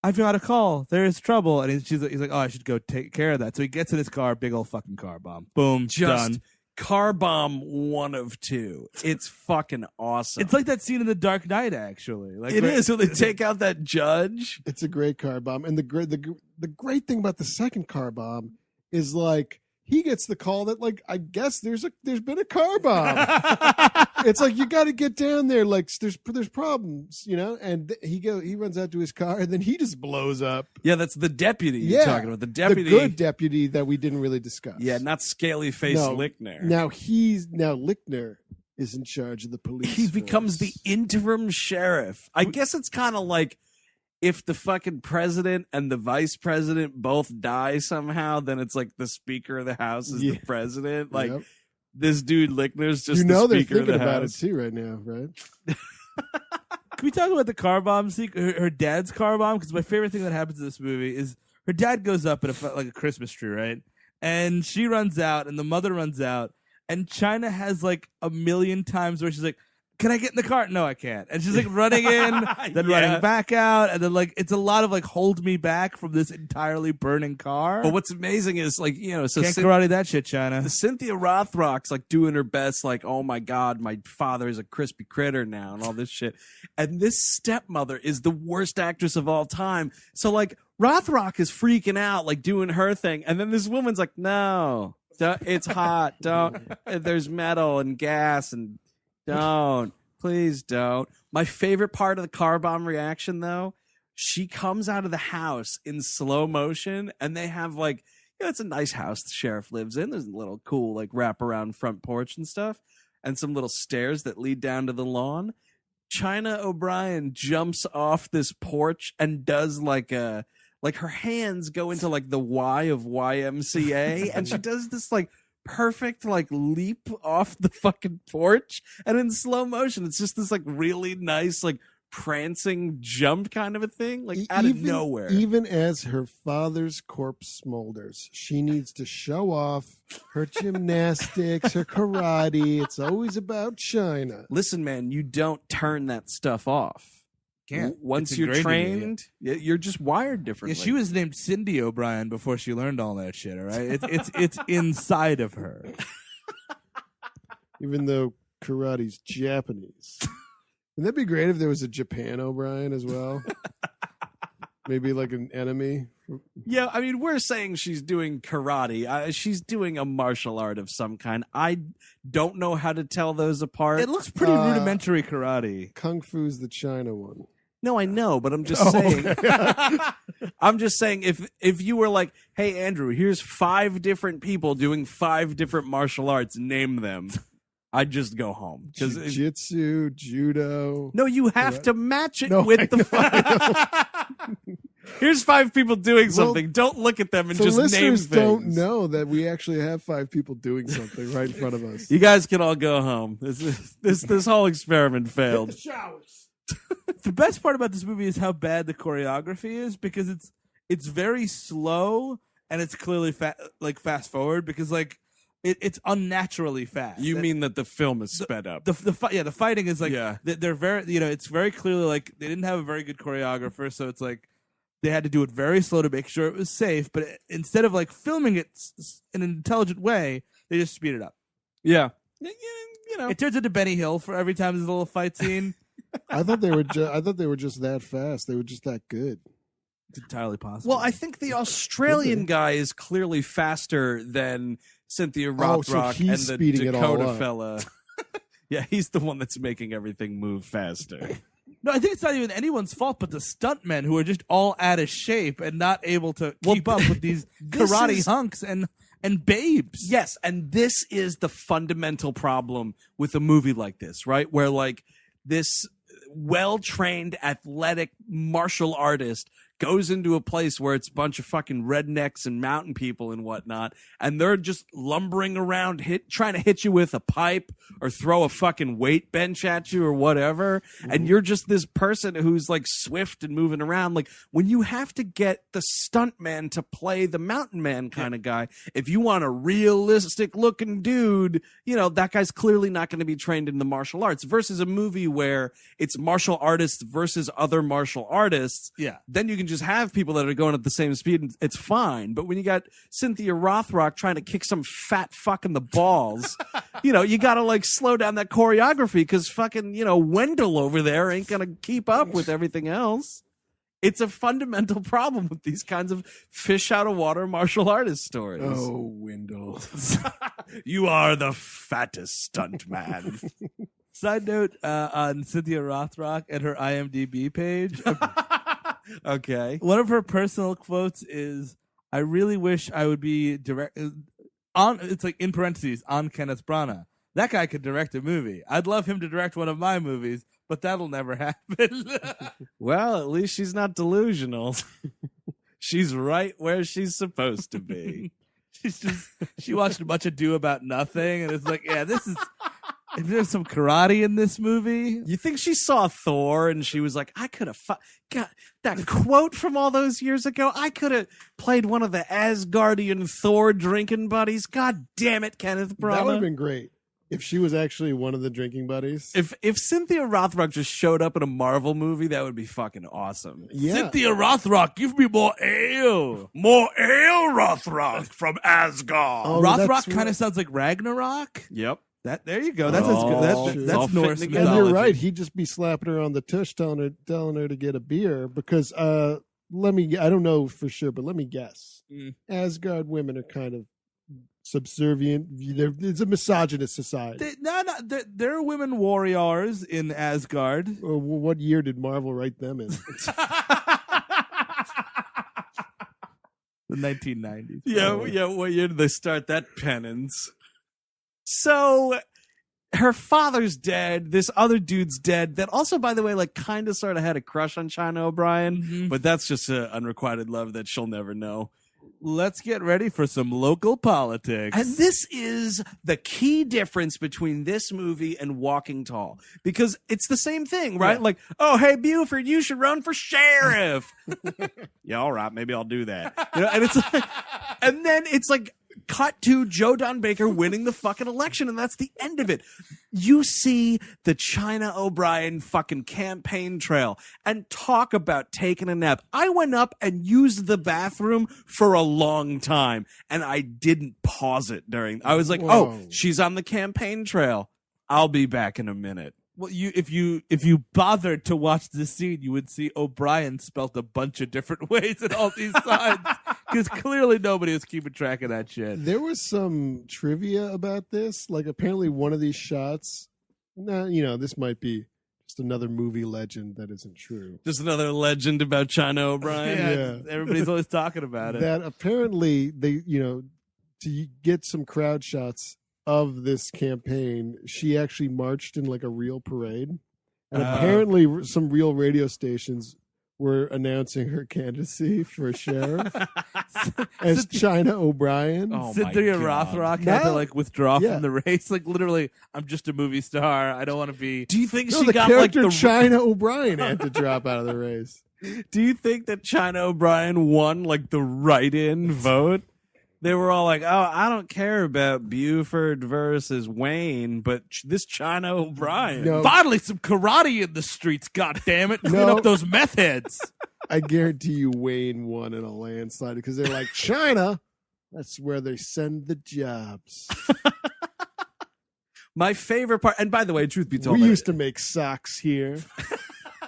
I've got a call. There is trouble. And he's like, oh, I should go take care of that. So he gets in his car, big old fucking car bomb. Boom, just done. car bomb one of two. It's fucking awesome. It's like that scene in The Dark Knight, actually. Like It is. So they take out that judge. It's a great car bomb, and the great thing about the second car bomb is like he gets the call that like I guess there's been a car bomb. It's like you got to get down there. Like there's problems, you know. And he runs out to his car, and then he just blows up. Yeah, that's the deputy you're talking about. The deputy, the good deputy that we didn't really discuss. Yeah, not scaly face No. Lickner. Now Lickner is in charge of the police. He becomes the force. interim sheriff. I guess it's kind of like if the fucking president and the vice president both die somehow, then it's like the Speaker of the House is the president. Like Yep. this dude Lickner's just You know the they're Speaker of thinking the about House. it too right now, right? Can we talk about the car bomb sequence? Her dad's car bomb? Because my favorite thing that happens in this movie is her dad goes up in like a Christmas tree, right? And she runs out, and the mother runs out, and China has like a million times where she's like, "Can I get in the car?" "No, I can't." And she's like running in, then Yeah. running back out, and then like it's a lot of like hold me back from this entirely burning car. But what's amazing is like, you know, so Can't karate that shit, China. Cynthia Rothrock's like doing her best, like, oh my God, my father is a crispy critter now and all this shit. And this stepmother is the worst actress of all time. So like Rothrock is freaking out, like doing her thing. And then this woman's like, no, it's hot. Don't, there's metal and gas and don't, please don't. My favorite part of the car bomb reaction though, she comes out of the house in slow motion and they have like, you know, it's a nice house the sheriff lives in. There's a little cool like wraparound front porch and stuff and some little stairs that lead down to the lawn. China O'Brien jumps off this porch and does like her hands go into like the Y of YMCA and she does this like perfect like leap off the fucking porch and in slow motion. It's just this like really nice like prancing jump kind of a thing, like out of nowhere. Even as her father's corpse smolders, she needs to show off her gymnastics, her karate. It's always about China. Listen, man, you don't turn that stuff off. Can't. Once It's you're ingrained in you. trained, you're just wired Yeah, differently. she was named Cindy O'Brien before she learned all that shit. All right, it's inside of her. Even though karate's Japanese. Wouldn't that be great if there was a Japan O'Brien as well? Maybe like an enemy. Yeah, I mean, we're saying she's doing karate. She's doing a martial art of some kind. I don't know how to tell those apart. It looks pretty rudimentary karate. Kung Fu's the China one. No, I know, but I'm just saying. I'm just saying if you were like, hey, Andrew, here's 5 different people doing 5 different martial arts, name them. I'd just go home. Jiu-jitsu, judo. No, you have to match it No, with I the 5. Here's 5 people doing something. Well, Don't look at them and So just name listeners things. don't know that we actually have 5 people doing something right in front of us. You guys can all go home. This whole experiment failed. The best part about this movie is how bad the choreography is because it's very slow and it's clearly fast forward because like it's unnaturally fast. You mean that the film is sped up? The fighting is like Yeah. they're very it's very clearly like they didn't have a very good choreographer, so it's like they had to do it very slow to make sure it was safe. But instead of like filming it in an intelligent way, they just speed it up. Yeah. You know. It turns into Benny Hill for every time there's a little fight scene. I thought they were just that fast. They were just that good. It's entirely possible. Well, I think the Australian guy is clearly faster than Cynthia Oh, so Rothrock he's and the speeding it all Dakota up. fella. Yeah, he's the one that's making everything move faster. No, I think it's not even anyone's fault, but the stuntmen who are just all out of shape and not able to keep up with these karate hunks and babes. Yes, and this is the fundamental problem with a movie like this, right? Where like this well-trained athletic martial artist goes into a place where it's a bunch of fucking rednecks and mountain people and whatnot, and they're just lumbering around, trying to hit you with a pipe or throw a fucking weight bench at you or whatever, and you're just this person who's like swift and moving around. Like when you have to get the stuntman to play the mountain man kind of guy, if you want a realistic looking dude, you know, that guy's clearly not going to be trained in the martial arts versus a movie where it's martial artists versus other martial artists. Yeah. Then you can just have people that are going at the same speed, it's fine. But when you got Cynthia Rothrock trying to kick some fat fuck in the balls, you got to like slow down that choreography because fucking, Wendell over there ain't going to keep up with everything else. It's a fundamental problem with these kinds of fish out of water martial artist stories. Oh, Wendell. You are the fattest stunt man. Side note on Cynthia Rothrock and her IMDb page. Okay. One of her personal quotes is, "I really wish I would be direct on." It's like in parentheses on Kenneth Branagh. That guy could direct a movie. I'd love him to direct one of my movies, but that'll never happen. Well, at least she's not delusional. She's right where she's supposed to be. She watched a bunch of Do About Nothing, and it's like, yeah, if there's some karate in this movie. You think she saw Thor and she was like, I could have got that quote from all those years ago. I could have played one of the Asgardian Thor drinking buddies. God damn it, Kenneth Branagh. That would have been great if she was actually one of the drinking buddies. If Cynthia Rothrock just showed up in a Marvel movie, that would be fucking awesome. Yeah. Cynthia Rothrock, give me more ale. More ale, Rothrock from Asgard. Oh, Rothrock that's kind right. of sounds like Ragnarok. Yep. There you go. That's Oh, as good. it's all That's Norse fitting And mythology. you're right. He'd just be slapping her on the tush, telling her to get a beer because I don't know for sure, but let me guess. Asgard women are kind of subservient. It's a misogynist society. There are women warriors in Asgard. Or what year did Marvel write them in? The 1990s. Yeah. What year did they start that penance? So her father's dead. This other dude's dead. That also, by the way, like kind of sort of had a crush on China O'Brien, Mhm. but that's just an unrequited love that she'll never know. Let's get ready for some local politics. And this is the key difference between this movie and Walking Tall, because it's the same thing, right? Yeah. Like, oh, hey, Buford, you should run for sheriff. Yeah, all right, maybe I'll do that. And it's like, and then it's like cut to Joe Don Baker winning the fucking election, and that's the end of it. You see the China O'Brien fucking campaign trail and talk about taking a nap. I went up and used the bathroom for a long time, and I didn't pause it during. I was like, Whoa. oh, she's on the campaign trail. I'll be back in a minute. Well, if you bothered to watch this scene, you would see O'Brien spelt a bunch of different ways in all these signs because clearly nobody was keeping track of that shit. There was some trivia about this. Like apparently one of these shots, this might be just another movie legend that isn't true. Just another legend about China O'Brien. Yeah. Everybody's always talking about it. That apparently they, to get some crowd shots of this campaign, she actually marched in like a real parade. And apparently some real radio stations were announcing her candidacy for sheriff as China O'Brien. Oh, my Cynthia God. Rothrock had to No. like withdraw Yeah. from the race. Like literally, I'm just a movie star. I don't want to be. Do you think No, she the got like character the China O'Brien had to drop out of the race. Do you think that China O'Brien won like the write-in vote? They were all like, "Oh, I don't care about Buford versus Wayne, but this China O'Brien." No. Finally, some karate in the streets. God damn it! Clean No. up those meth heads. I guarantee you Wayne won in a landslide because they're like, China, that's where they send the jobs. My favorite part, and by the way, truth be told, We used to make socks here.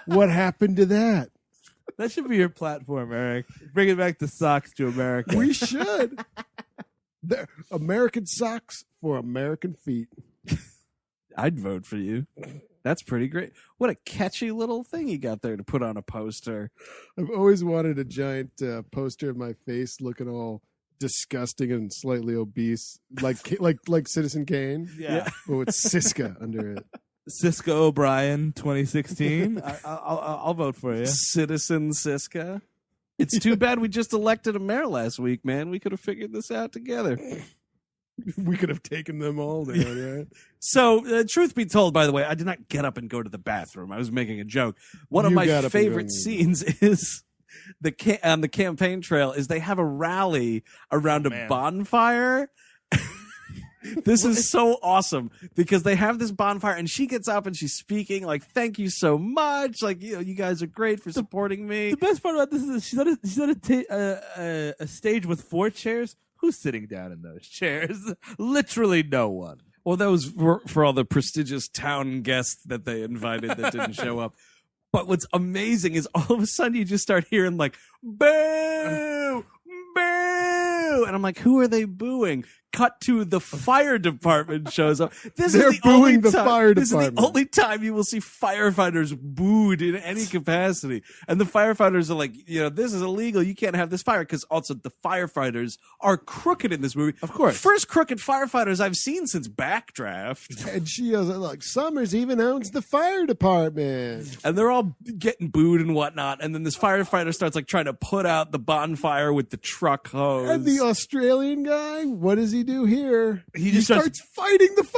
What happened to that? That should be your platform, Eric. Bringing back the socks to America. We should. They're American socks for American feet. I'd vote for you. That's pretty great. What a catchy little thing you got there to put on a poster. I've always wanted a giant poster of my face looking all disgusting and slightly obese, like Citizen Kane, Yeah. but with Siska under it. Cisco O'Brien 2016. I'll vote for you. Citizen Siska. It's too bad we just elected a mayor last week, man. We could have figured this out together. We could have taken them all down, right? So, truth be told, by the way, I did not get up and go to the bathroom. I was making a joke. One of You my got up and favorite go. scenes is on the campaign trail is they have a rally around a man. bonfire. This is so awesome because they have this bonfire and she gets up and she's speaking like, "Thank you so much. Like, you guys are great for supporting me." The best part about this is she's at a stage with 4 chairs. Who's sitting down in those chairs? Literally no one. Well, that was for all the prestigious town guests that they invited that didn't show up. But what's amazing is all of a sudden you just start hearing like, "Boo! Boo!" And I'm like, who are they booing? Cut to the fire department shows up. They're booing the fire This is the department. only time you will see firefighters booed in any capacity. And the firefighters are like, this is illegal. You can't have this fire. Because also the firefighters are crooked in this movie. Of course. First crooked firefighters I've seen since Backdraft. And she goes like, Summers even owns the fire department. And they're all getting booed and whatnot. And then this firefighter starts like trying to put out the bonfire with the truck hose. And the Australian guy, what does he do here? He just starts fighting the He's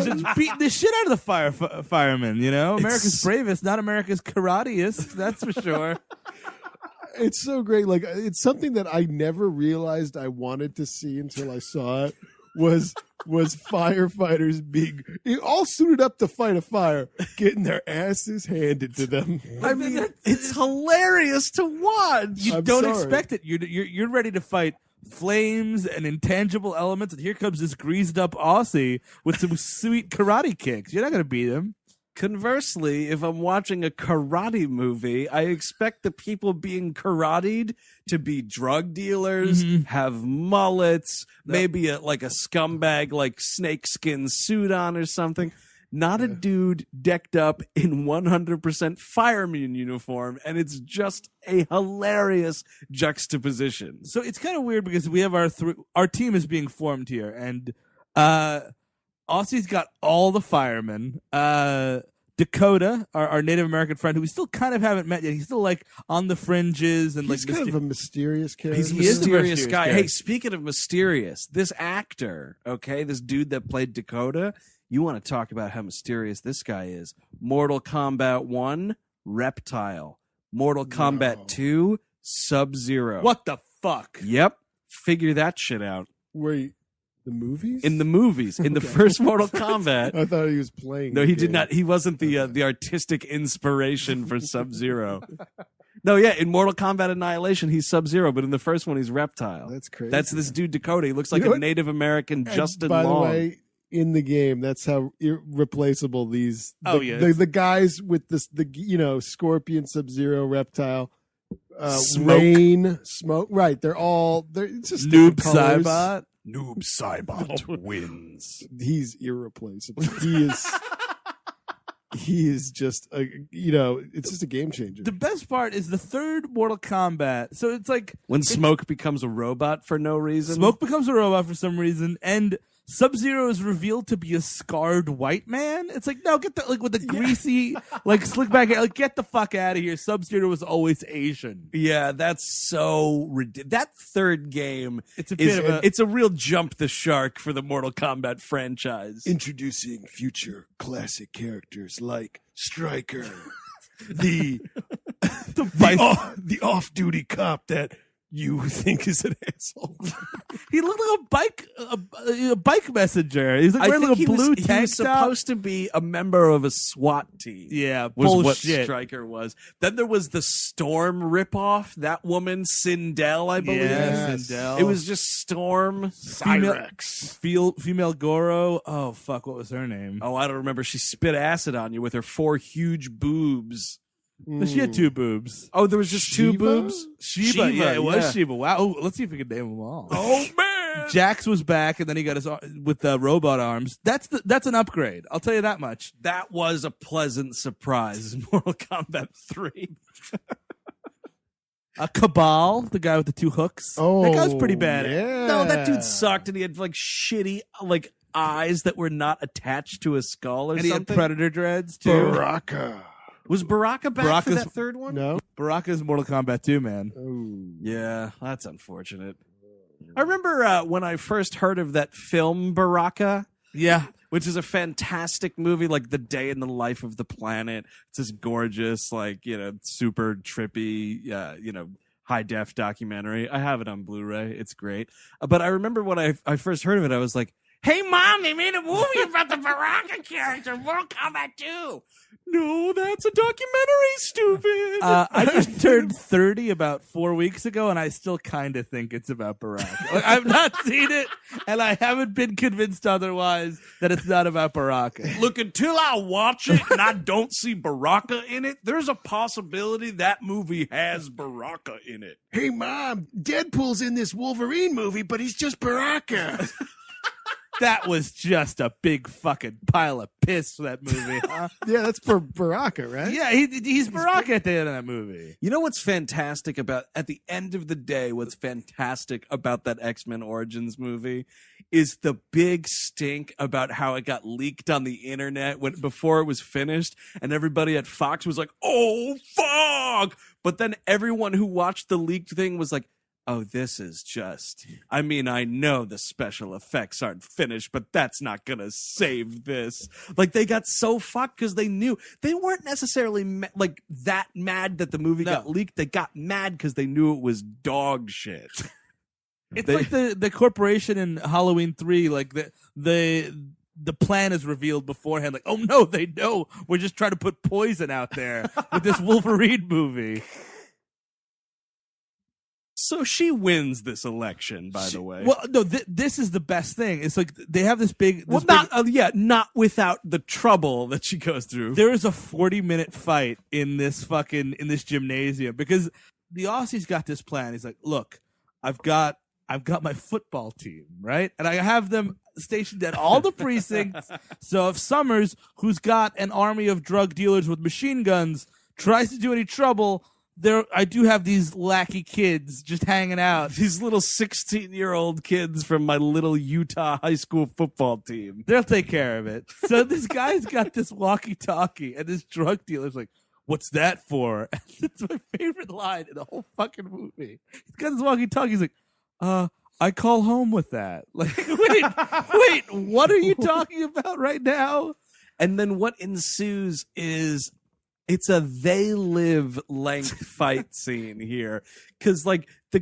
firefighter. just beating the shit out of the firemen, America's bravest, not America's karateist, that's for sure. It's so great. Like, it's something that I never realized I wanted to see until I saw it. Was firefighters being all suited up to fight a fire, getting their asses handed to them. I mean, it's hilarious to watch. You I'm don't sorry. expect it. You're ready to fight flames and intangible elements, and here comes this greased up Aussie with some sweet karate kicks. You're not gonna beat him. Conversely, if I'm watching a karate movie, I expect the people being karateed to be drug dealers, have mullets, maybe like a scumbag like snakeskin suit on or something. Not a dude decked up in 100% fireman uniform, and it's just a hilarious juxtaposition. So it's kind of weird because we have our team is being formed here, and Aussie's got all the firemen. Dakota, our Native American friend, who we still kind of haven't met yet. He's still like on the fringes and He's like kind of a mysterious character. He's a He is a mysterious mysterious guy. character. Hey, speaking of mysterious, this actor, okay, this dude that played Dakota, you want to talk about how mysterious this guy is. Mortal Kombat 1, Reptile. Mortal Kombat 2, Sub-Zero. what the fuck? Yep. Figure that shit out. Wait, the movies? In the movies, in the first Mortal Kombat. I thought he was playing. No, the he did game. not. He wasn't the artistic inspiration for Sub-Zero. No, yeah, in Mortal Kombat Annihilation, he's Sub-Zero, but in the first one, he's Reptile. That's crazy. That's this dude Dakota. He looks like You know a what? Native American And Justin by Long. the way, in the game, that's how irreplaceable these. Oh, the, yeah. the guys with the Scorpion, Sub-Zero, Reptile, Smoke. Rain, Smoke. Right, it's just Noob different colors. Cybot. Noob Saibot wins. He's irreplaceable. He is just it's just a game changer. The best part is the third Mortal Kombat. So it's like When Smoke becomes a robot for no reason. Smoke becomes a robot for some reason, and Sub-Zero is revealed to be a scarred white man. It's like, no, get the with the greasy, slick back hair. Like, get the fuck out of here. Sub-Zero was always Asian. Yeah, that's so ridiculous. That third game It's a bit of a. it's a real jump the shark for the Mortal Kombat franchise. Introducing future classic characters like Stryker, the off-duty cop that you think is an asshole. He looked like a bike messenger. He's like I wearing think like a blue he tank was top. supposed to be a member of a SWAT team. Yeah, Was what bullshit. Stryker was. Then there was the Storm ripoff. That woman, Sindel, I believe. Yeah, Yes. Sindel. It was just Storm. Female Goro. Oh fuck, what was her name? Oh, I don't remember. She spit acid on you with her 4 huge boobs. But she had 2 boobs. Oh, there was just 2 Shiva? boobs? Shiva, yeah, it was yeah. Shiva. Wow. Oh, let's see if we can name them all. Oh, man. Jax was back, and then he got his with robot arms. That's an upgrade. I'll tell you that much. That was a pleasant surprise in Mortal Kombat 3. Cabal, the guy with the 2 hooks. Oh, that guy was pretty bad. Yeah. No, that dude sucked, and he had shitty eyes that were not attached to a skull or And he had something. Predator dreads too. Baraka. Was Baraka back for Baraka's- that third one? No. Baraka's Mortal Kombat 2, man. Oh. Yeah, that's unfortunate. I remember when I first heard of that film Baraka, Yeah. which is a fantastic movie, like the day in the life of the planet. It's this gorgeous, super trippy, high def documentary. I have it on Blu-ray. It's great. But I remember when I first heard of it, I was like, Hey, Mom, they made a movie about the Baraka character, Mortal Kombat 2. No, that's a documentary, stupid. I just turned 30 about 4 weeks ago, and I still kind of think it's about Baraka. Like, I've not seen it, and I haven't been convinced otherwise that it's not about Baraka. Look, until I watch it and I don't see Baraka in it, there's a possibility that movie has Baraka in it. Hey, Mom, Deadpool's in this Wolverine movie, but he's just Baraka. That was just a big fucking pile of piss for that movie, huh? Yeah, that's for Baraka, right? Yeah, he's Baraka at the end of that movie. You know what's fantastic about, at the end of the day, what's fantastic about that X-Men Origins movie is the big stink about how it got leaked on the internet before it was finished, and everybody at Fox was like, oh, fuck! But then everyone who watched the leaked thing was like, oh, this is just, I mean, I know the special effects aren't finished, but that's not going to save this. Like, they got so fucked because they knew. They weren't necessarily, that mad that the movie got leaked. They got mad because they knew it was dog shit. It's like the corporation in Halloween 3, like, the plan is revealed beforehand. Like, oh, no, they know. We're just trying to put poison out there with this Wolverine movie. So she wins this election, by the way. Well, no, this is the best thing. It's like they have this big. Not without the trouble that she goes through. There is a 40-minute fight in this gymnasium because the Aussie's got this plan. He's like, look, I've got my football team, right, and I have them stationed at all the precincts. So if Summers, who's got an army of drug dealers with machine guns, tries to do any trouble, I do have these lackey kids just hanging out. These little 16-year-old kids from my little Utah high school football team. They'll take care of it. So this guy's got this walkie-talkie, and this drug dealer's like, what's that for? And it's my favorite line in the whole fucking movie. He's got this walkie-talkie. He's like, I call home with that. Like, wait, what are you talking about right now? And then what ensues is it's a they live length fight scene here. Cause like the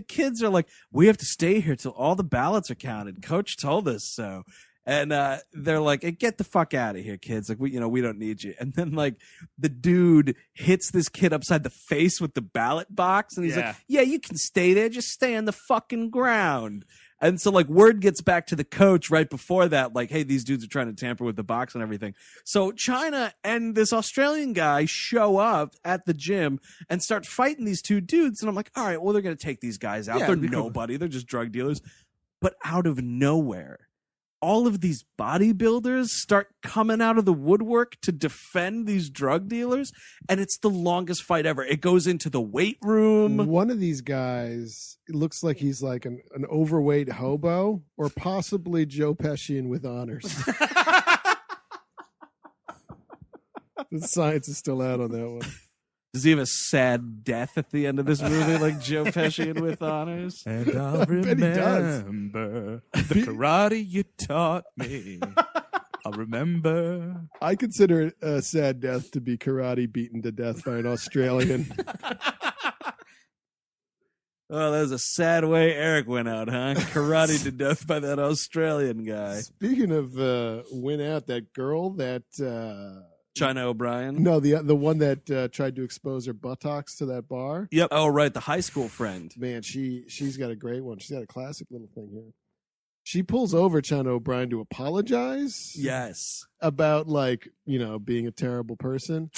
kids are like, we have to stay here till all the ballots are counted. Coach told us so. And they're like, hey, get the fuck out of here, kids. Like, we don't need you. And then like the dude hits this kid upside the face with the ballot box. And he's like, yeah, you can stay there. Just stay on the fucking ground. And so, like, word gets back to the coach right before that, like, hey, these dudes are trying to tamper with the box and everything. So China and this Australian guy show up at the gym and start fighting these two dudes. And I'm like, all right, well, they're going to take these guys out. They're nobody. They're just drug dealers. But out of nowhere, all of these bodybuilders start coming out of the woodwork to defend these drug dealers, and it's the longest fight ever. It goes into the weight room. One of these guys, it looks like he's like an overweight hobo, or possibly Joe Pesci with honors. The science is still out on that one. Does he have a sad death at the end of this movie, like Joe Pesci with honors? And I'll remember the karate you taught me. I'll remember. I consider it a sad death to be karate beaten to death by an Australian. Oh, that was a sad way Eric went out, huh? Karate to death by that Australian guy. Speaking of went out, that girl that... China O'Brien? No, the one that tried to expose her buttocks to that bar. Yep. Oh, right, the high school friend. Man, she's got a great one. She's got a classic little thing here. She pulls over China O'Brien to apologize. Yes. About, like, being a terrible person.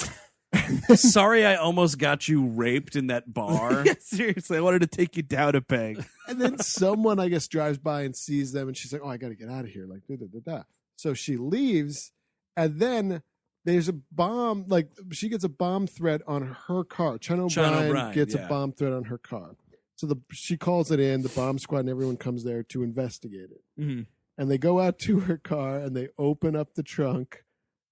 Sorry I almost got you raped in that bar. Yeah, seriously, I wanted to take you down a peg. And then someone, I guess, drives by and sees them, and she's like, oh, I got to get out of here. Like, da-da-da-da. So she leaves, and then... there's a bomb, like she gets a bomb threat on her car. China O'Brien gets a bomb threat on her car. So she calls it in, the bomb squad and everyone comes there to investigate it. Mm-hmm. And they go out to her car and they open up the trunk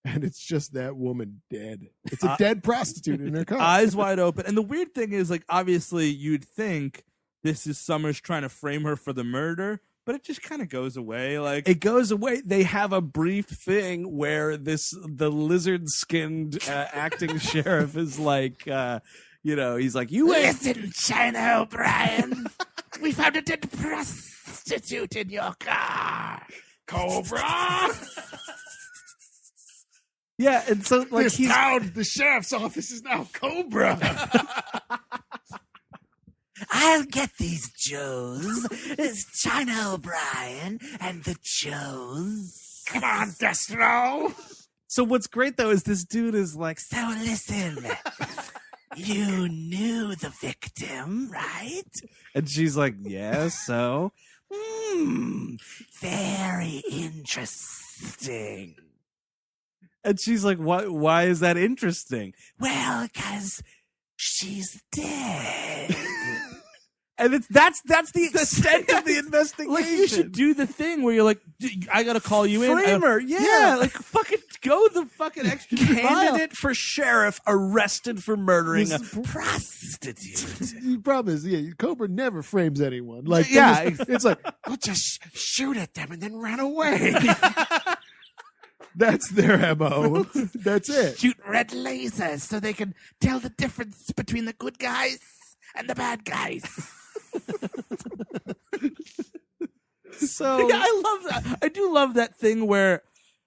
and it's just that woman dead. It's a dead prostitute in her car. Eyes wide open. And the weird thing is, like, obviously you'd think this is Summers trying to frame her for the murder. But it just kind of goes away. Like, it goes away. They have a brief thing where the lizard-skinned acting sheriff is like, he's like, you listen, China O'Brien, we found a dead prostitute in your car. Cobra. Yeah, and so like This town, the sheriff's office is now Cobra. I'll get these Joes. It's China O'Brien and the Joes. Come on, Destro. So what's great though is this dude is like, So listen, you knew the victim, right? and she's like, yeah, so Very interesting. and she's like, why is that interesting? Well, 'cause she's dead. And that's the extent of the investigation. Like, you should do the thing where you're like, I gotta call you in. Framer, Yeah, like, fucking go the fucking extra mile. candidate for sheriff arrested for murdering a Prostitute. The problem is, Cobra never frames anyone. Like, Yeah, it's like, I'll just shoot at them and then run away. That's their MO. That's it. Shoot red lasers so they can tell the difference between the good guys and the bad guys. so Yeah, I love that. I do love that thing where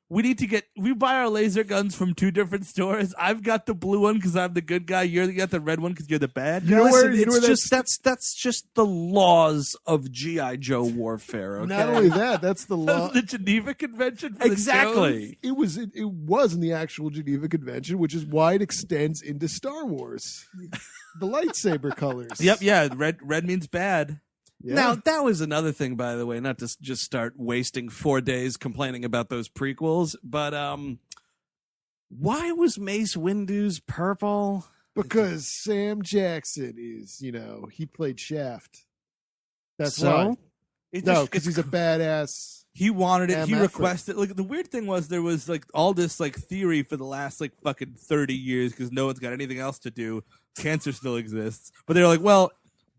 we buy our laser guns from two different stores. I've got the blue one because I'm the good guy. You got the red one because you're the bad guy. You know where- Listen, you know where it's just that's just the laws of G.I. Joe warfare. Okay? Not only that, that's the law. The Geneva Convention for the Joes. exactly. It was in the actual Geneva Convention, which is why it extends into Star Wars. The lightsaber colors. Yep, yeah. Red means bad. Yeah. Now that was another thing, by the way. Not to just start wasting 4 days complaining about those prequels, but why was Mace Windu's purple? because Sam Jackson is, he played Shaft. That's So? why. It No, just- because he's a badass. He wanted it. He MF. requested. Like, the weird thing was there was like all this like theory for the last like fucking 30 years because no one's got anything else to do. Cancer still exists, but they're like, well,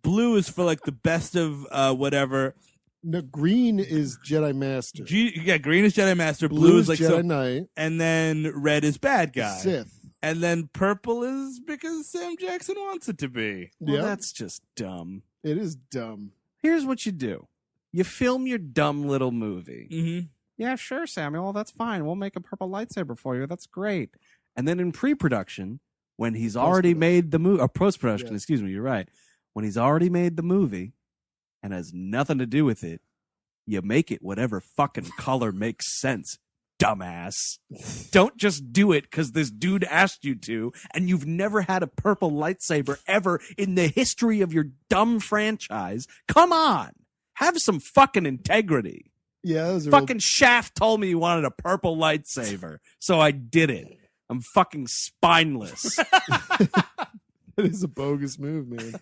blue is for like the best of whatever. No, green is Jedi Master. Green is Jedi Master. Blue is like Jedi so, Knight. and then red is bad guy. Sith. And then purple is because Sam Jackson wants it to be. Well, Yep. that's just dumb. It is dumb. Here's what you do. You film your dumb little movie. Mm-hmm. Yeah, sure, Samuel. That's fine. We'll make a purple lightsaber for you. That's great. And then in pre-production, when he's already made the movie, or post-production, Yeah. excuse me, you're right. When he's already made the movie and has nothing to do with it, you make it whatever fucking color makes sense, dumbass. Don't just do it because this dude asked you to, and you've never had a purple lightsaber ever in the history of your dumb franchise. Come on. Have some fucking integrity. Yeah, that was a Fucking Shaft told me he wanted a purple lightsaber, so I did it. I'm fucking spineless. It is a bogus move, man.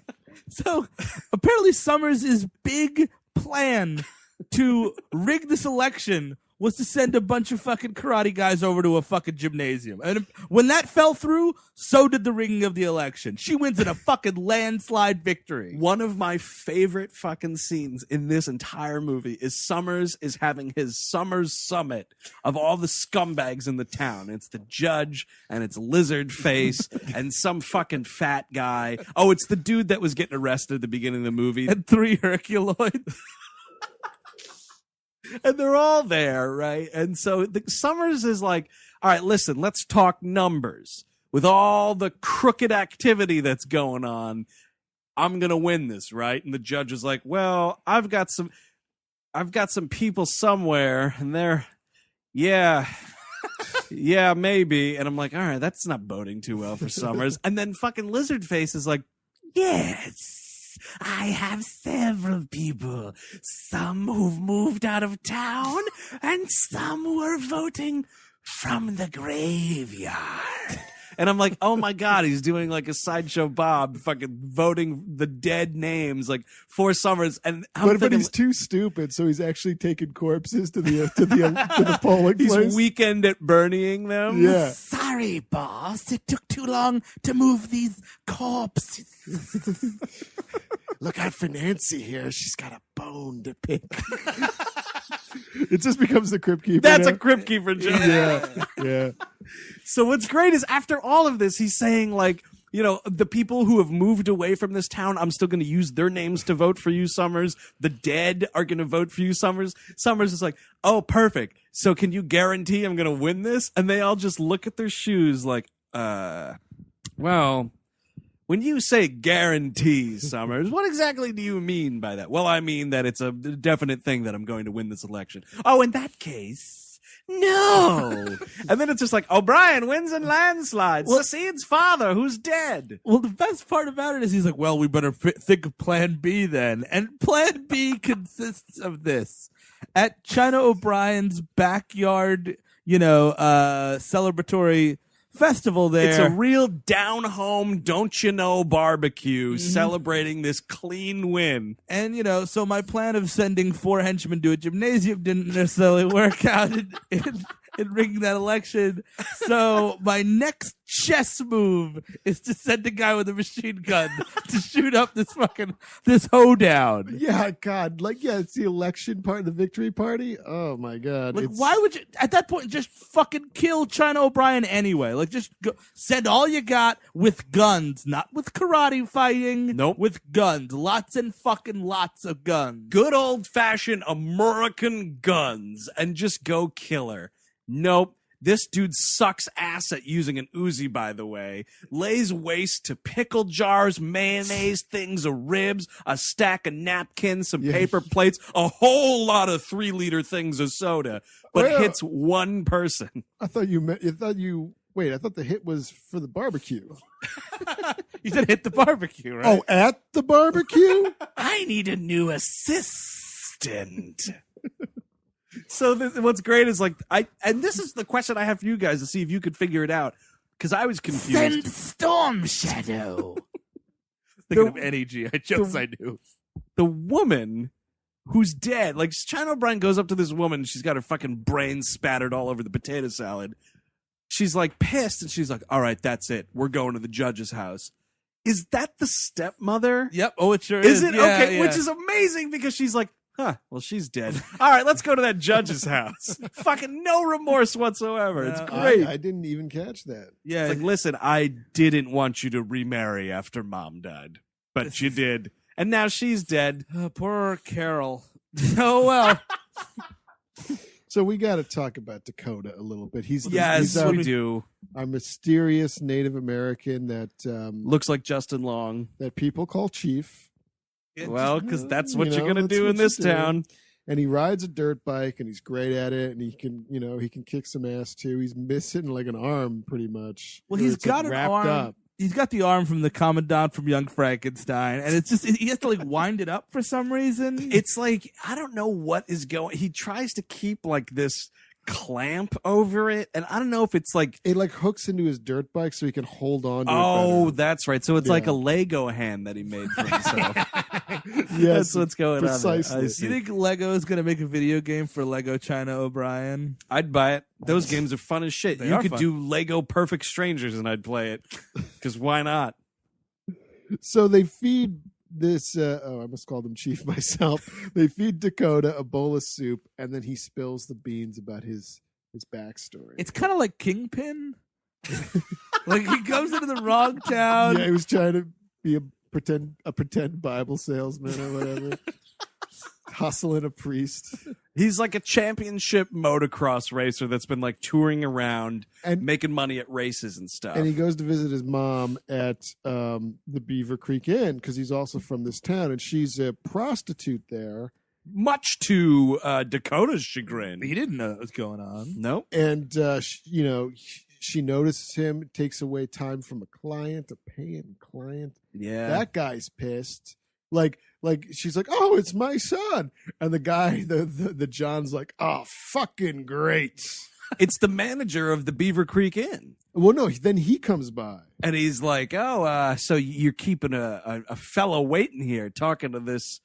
So apparently Summers' big plan to rig this election was to send a bunch of fucking karate guys over to a fucking gymnasium. And when that fell through, so did the rigging of the election. She wins in a fucking landslide victory. One of my favorite fucking scenes in this entire movie is Summers is having his Summers summit of all the scumbags in the town. It's the judge and it's Lizard Face and some fucking fat guy. Oh, it's the dude that was getting arrested at the beginning of the movie. And 3 Herculoids. And they're all there, right? And so Summers is like, all right, listen, let's talk numbers. With all the crooked activity that's going on, I'm going to win this, right? And the judge is like, well, I've got some people somewhere and they're, yeah, maybe. And I'm like, all right, that's not boding too well for Summers. And then fucking Lizard Face is like, Yes, I have several people. Some who've moved out of town, and some who are voting from the graveyard. and I'm like, oh my God, he's doing like a Sideshow Bob, fucking voting the dead names, like for Summers. And I'm But thinking, he's too stupid, so he's actually taking corpses to the polling he's place. weekend at Bernieing them. Yeah. Sorry, boss. It took too long to move these corpses. Look out for Nancy here. She's got a bone to pick. It just becomes the Crypt Keeper. That's now. a Crypt Keeper joke. Yeah, yeah. So what's great is after all of this, he's saying like, You know, the people who have moved away from this town, I'm still going to use their names to vote for you, Summers. The dead are going to vote for you, Summers. Summers is like, oh, perfect. So can you guarantee I'm going to win this? And they all just look at their shoes like, well, when you say guarantee, Summers, what exactly do you mean by that? Well, I mean that it's a definite thing that I'm going to win this election. Oh, in that case... No. And then it's just like, O'Brien wins in landslides. Secede's father, who's dead. Well, the best part about it is he's like, well, we better think of Plan B then. And Plan B consists of this. At China O'Brien's backyard, celebratory festival there. It's a real down-home, don't-you-know barbecue celebrating this clean win. And, so my plan of sending 4 henchmen to a gymnasium didn't necessarily work out in rigging that election. So my next chess move is to send a guy with a machine gun to shoot up this hoedown. Yeah, God. It's the election part, the victory party. Oh, my God. Why would you, at that point, just fucking kill China O'Brien anyway? Just go, send all you got with guns, not with karate fighting. Nope. With guns. Lots and fucking lots of guns. Good old-fashioned American guns, and just go kill her. Nope. This dude sucks ass at using an Uzi, by the way. Lays waste to pickle jars, mayonnaise, things of ribs, a stack of napkins, some paper plates, a whole lot of 3-liter things of soda, but hits one person. I thought the hit was for the barbecue. You said hit the barbecue, right? Oh, at the barbecue? I need a new assistant. So what's great is and this is the question I have for you guys to see if you could figure it out, because I was confused. Send Storm Shadow. Thinking of any GI Joes I knew. The woman who's dead, China O'Brien goes up to this woman, she's got her fucking brains spattered all over the potato salad. She's pissed, and she's like, all right, that's it. We're going to the judge's house. Is that the stepmother? Yep. Oh, it sure is. Is it? Yeah, okay, yeah. which is amazing, because she's like, well, she's dead. All right, let's go to that judge's house. Fucking no remorse whatsoever. It's great. I didn't even catch that. Yeah. It's listen, I didn't want you to remarry after Mom died, but you did. And now she's dead. Poor Carol. Oh, well. So we got to talk about Dakota a little bit. He's we do. Our mysterious Native American that Looks like Justin Long. that people call Chief. Well, because that's what you're going to do in this town. And he rides a dirt bike, and he's great at it, and he can kick some ass too. He's missing an arm, pretty much. Well, he's got an wrapped arm. up. He's got the arm from the Commandant from Young Frankenstein, and it's just he has to wind it up for some reason. It's I don't know what is going. He tries to keep this clamp over it, and I don't know if it's it hooks into his dirt bike so he can hold on to it oh, better. that's right. So it's like a Lego hand that he made for himself. Yes, That's what's going precisely. on there. I You see. think Lego is going to make a video game for Lego China O'Brien? I'd buy it. Those games are fun as shit. They You are could fun. do Lego Perfect Strangers and I'd play it. Because why not? So they feed this I almost called him Chief myself. They feed Dakota a bowl of soup, and then he spills the beans about his backstory. It's kind of like Kingpin. He comes into the wrong town. Yeah, he was trying to be a pretend Bible salesman or whatever. Hustling a priest. He's like a championship motocross racer that's been touring around And making money at races and stuff. and he goes to visit his mom at the Beaver Creek Inn because he's also from this town, and she's a prostitute there. Much to Dakota's chagrin. He didn't know what was going on. Nope. And she notices him, takes away time from a client, a paying client. Yeah. That guy's pissed. She's like, oh, it's my son. And the guy, the John's like, oh, fucking great. It's the manager of the Beaver Creek Inn. Well, no, then he comes by. And he's like, oh, so you're keeping a fellow waiting here, talking to this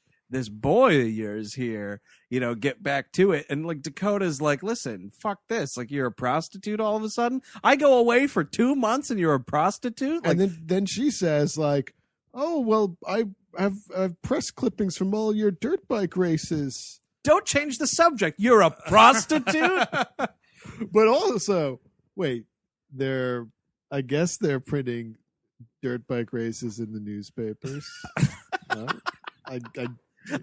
boy of yours here, get back to it. And Dakota's like, listen, fuck this. You're a prostitute all of a sudden. I go away for 2 months and you're a prostitute. And then she says oh, well, I have press clippings from all your dirt bike races. Don't change the subject. You're a prostitute. But also, wait, I guess they're printing dirt bike races in the newspapers. No?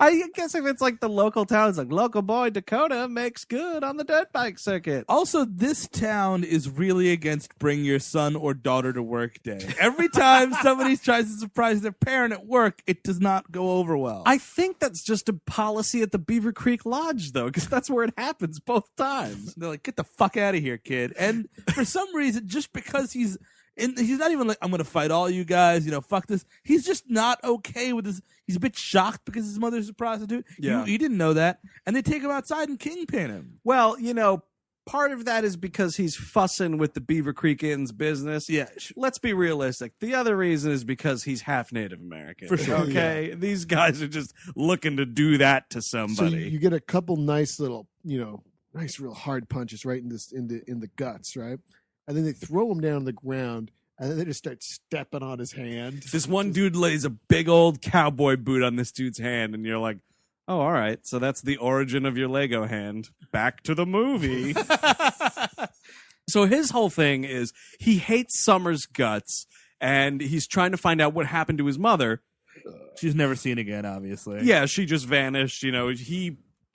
I guess if it's like the local town, it's like local boy Dakota makes good on the dirt bike circuit. Also, this town is really against bring your son or daughter to work day. Every time somebody tries to surprise their parent at work, it does not go over well. I think that's just a policy at the Beaver Creek Lodge, though, because that's where it happens both times. They're like, get the fuck out of here, kid. And for some reason, just because he's not even like, I'm going to fight all you guys, fuck this. He's just not okay with this. He's a bit shocked because his mother's a prostitute. Yeah. He didn't know that. And they take him outside and kingpin him. Well, part of that is because he's fussing with the Beaver Creek Inn's business. Yeah. Let's be realistic. The other reason is because he's half Native American. For sure. Okay? These guys are just looking to do that to So somebody. you get a couple nice little, nice real hard punches right in the guts, right? And then they throw him down on the ground, and then they just start stepping on his hand. This one dude lays a big old cowboy boot on this dude's hand, and you're like, oh, all right. So that's the origin of your Lego hand. Back to the movie. So his whole thing is he hates Summer's guts, and he's trying to find out what happened to his mother. She's never seen again, obviously. Yeah, she just vanished.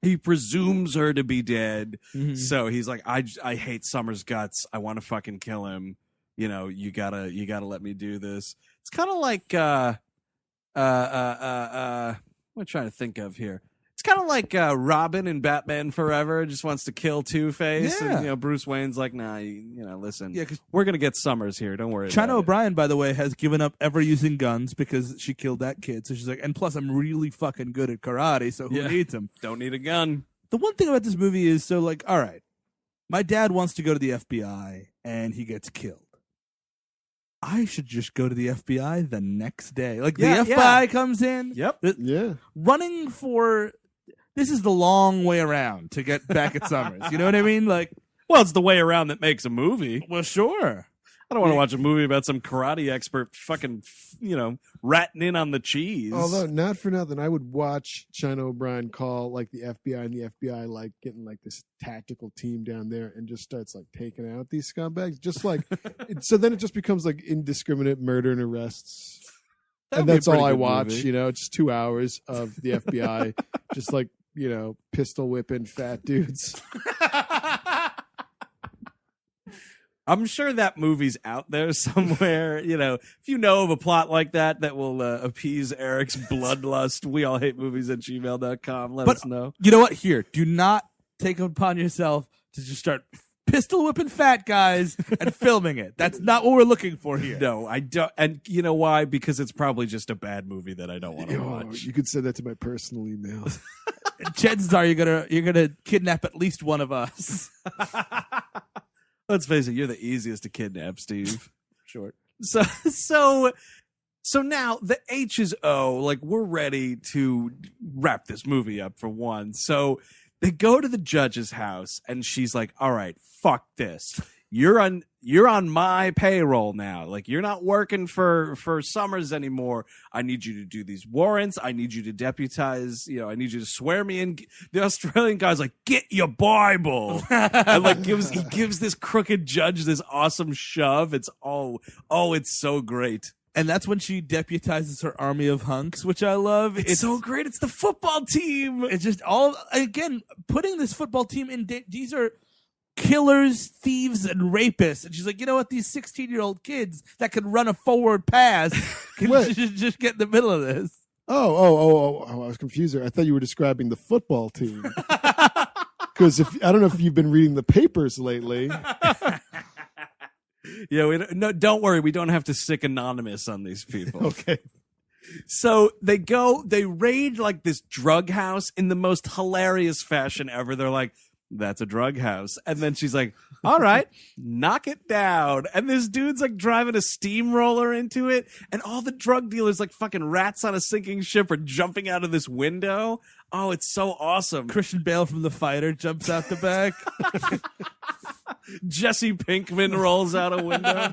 He presumes her to be dead. Mhm. So he's like, I hate Summer's guts. I want to fucking kill him. You gotta let me do this. It's kind of like what am I trying to think of here? It's kind of like Robin in Batman Forever just wants to kill Two-Face. Yeah. And, Bruce Wayne's like, nah, listen, Yeah, 'cause we're going to get Summers here. Don't worry China about O'Brien, by the way, has given up ever using guns because she killed that kid. So she's like, and plus I'm really fucking good at karate, so who Yeah. needs him? it. Don't need a gun. The one thing about this movie is, so like, all right, my dad wants to go to the FBI and he gets killed. I should just go to the FBI the next day. Like Yeah, the FBI comes in. Yep. Yeah. Running for this is the long way around to get back at Summers. You know what I mean? Like, Well, it's the way around that makes a movie. well, sure. I don't want to watch a movie about some karate expert fucking, ratting in on the cheese. Although not for nothing, I would watch China O'Brien call like the FBI, and the FBI like getting like this tactical team down there and just starts like taking out these scumbags. Just like so, then it just becomes like indiscriminate murder and arrests. That'd And be a that's all pretty I good watch. movie. It's 2 hours of the FBI, just like pistol whipping fat dudes. I'm sure that movie's out there somewhere. If you know of a plot like that will appease Eric's bloodlust, weallhatemovies@gmail.com. Let us know. You know what? Here, do not take it upon yourself to just start pistol whipping fat guys and filming it. That's not what we're looking for here. No, I don't. And you know why? Because it's probably just a bad movie that I don't want to watch. You could send that to my personal email. Chances are you're gonna kidnap at least one of us. Let's face it, you're the easiest to kidnap, Steve. Short. So now the H is O. Like, we're ready to wrap this movie up for one. So they go to the judge's house, and she's like, "All right, fuck this. You're on my payroll now. Like, you're not working for Summers anymore. I need you to do these warrants. I need you to deputize. I need you to swear me in." The Australian guy's like, "Get your Bible," and like he gives this crooked judge this awesome shove. It's it's so great. And that's when she deputizes her army of hunks, which I love. It's so great. It's the football team. It's just again, putting this football team in, these are killers, thieves, and rapists. And she's like, you know what? These 16-year-old kids that can run a forward pass can What? just get in the middle of this. Oh, I was confused there. I thought you were describing the football team. Because I don't know if you've been reading the papers lately. Yeah, don't worry. We don't have to stick anonymous on these people. Okay. So they raid like this drug house in the most hilarious fashion ever. They're like, "That's a drug house." And then she's like, "All right, knock it down." And this dude's like driving a steamroller into it. And all the drug dealers, like fucking rats on a sinking ship, are jumping out of this window. Oh, it's so awesome. Christian Bale from The Fighter jumps out the back. Jesse Pinkman rolls out a window.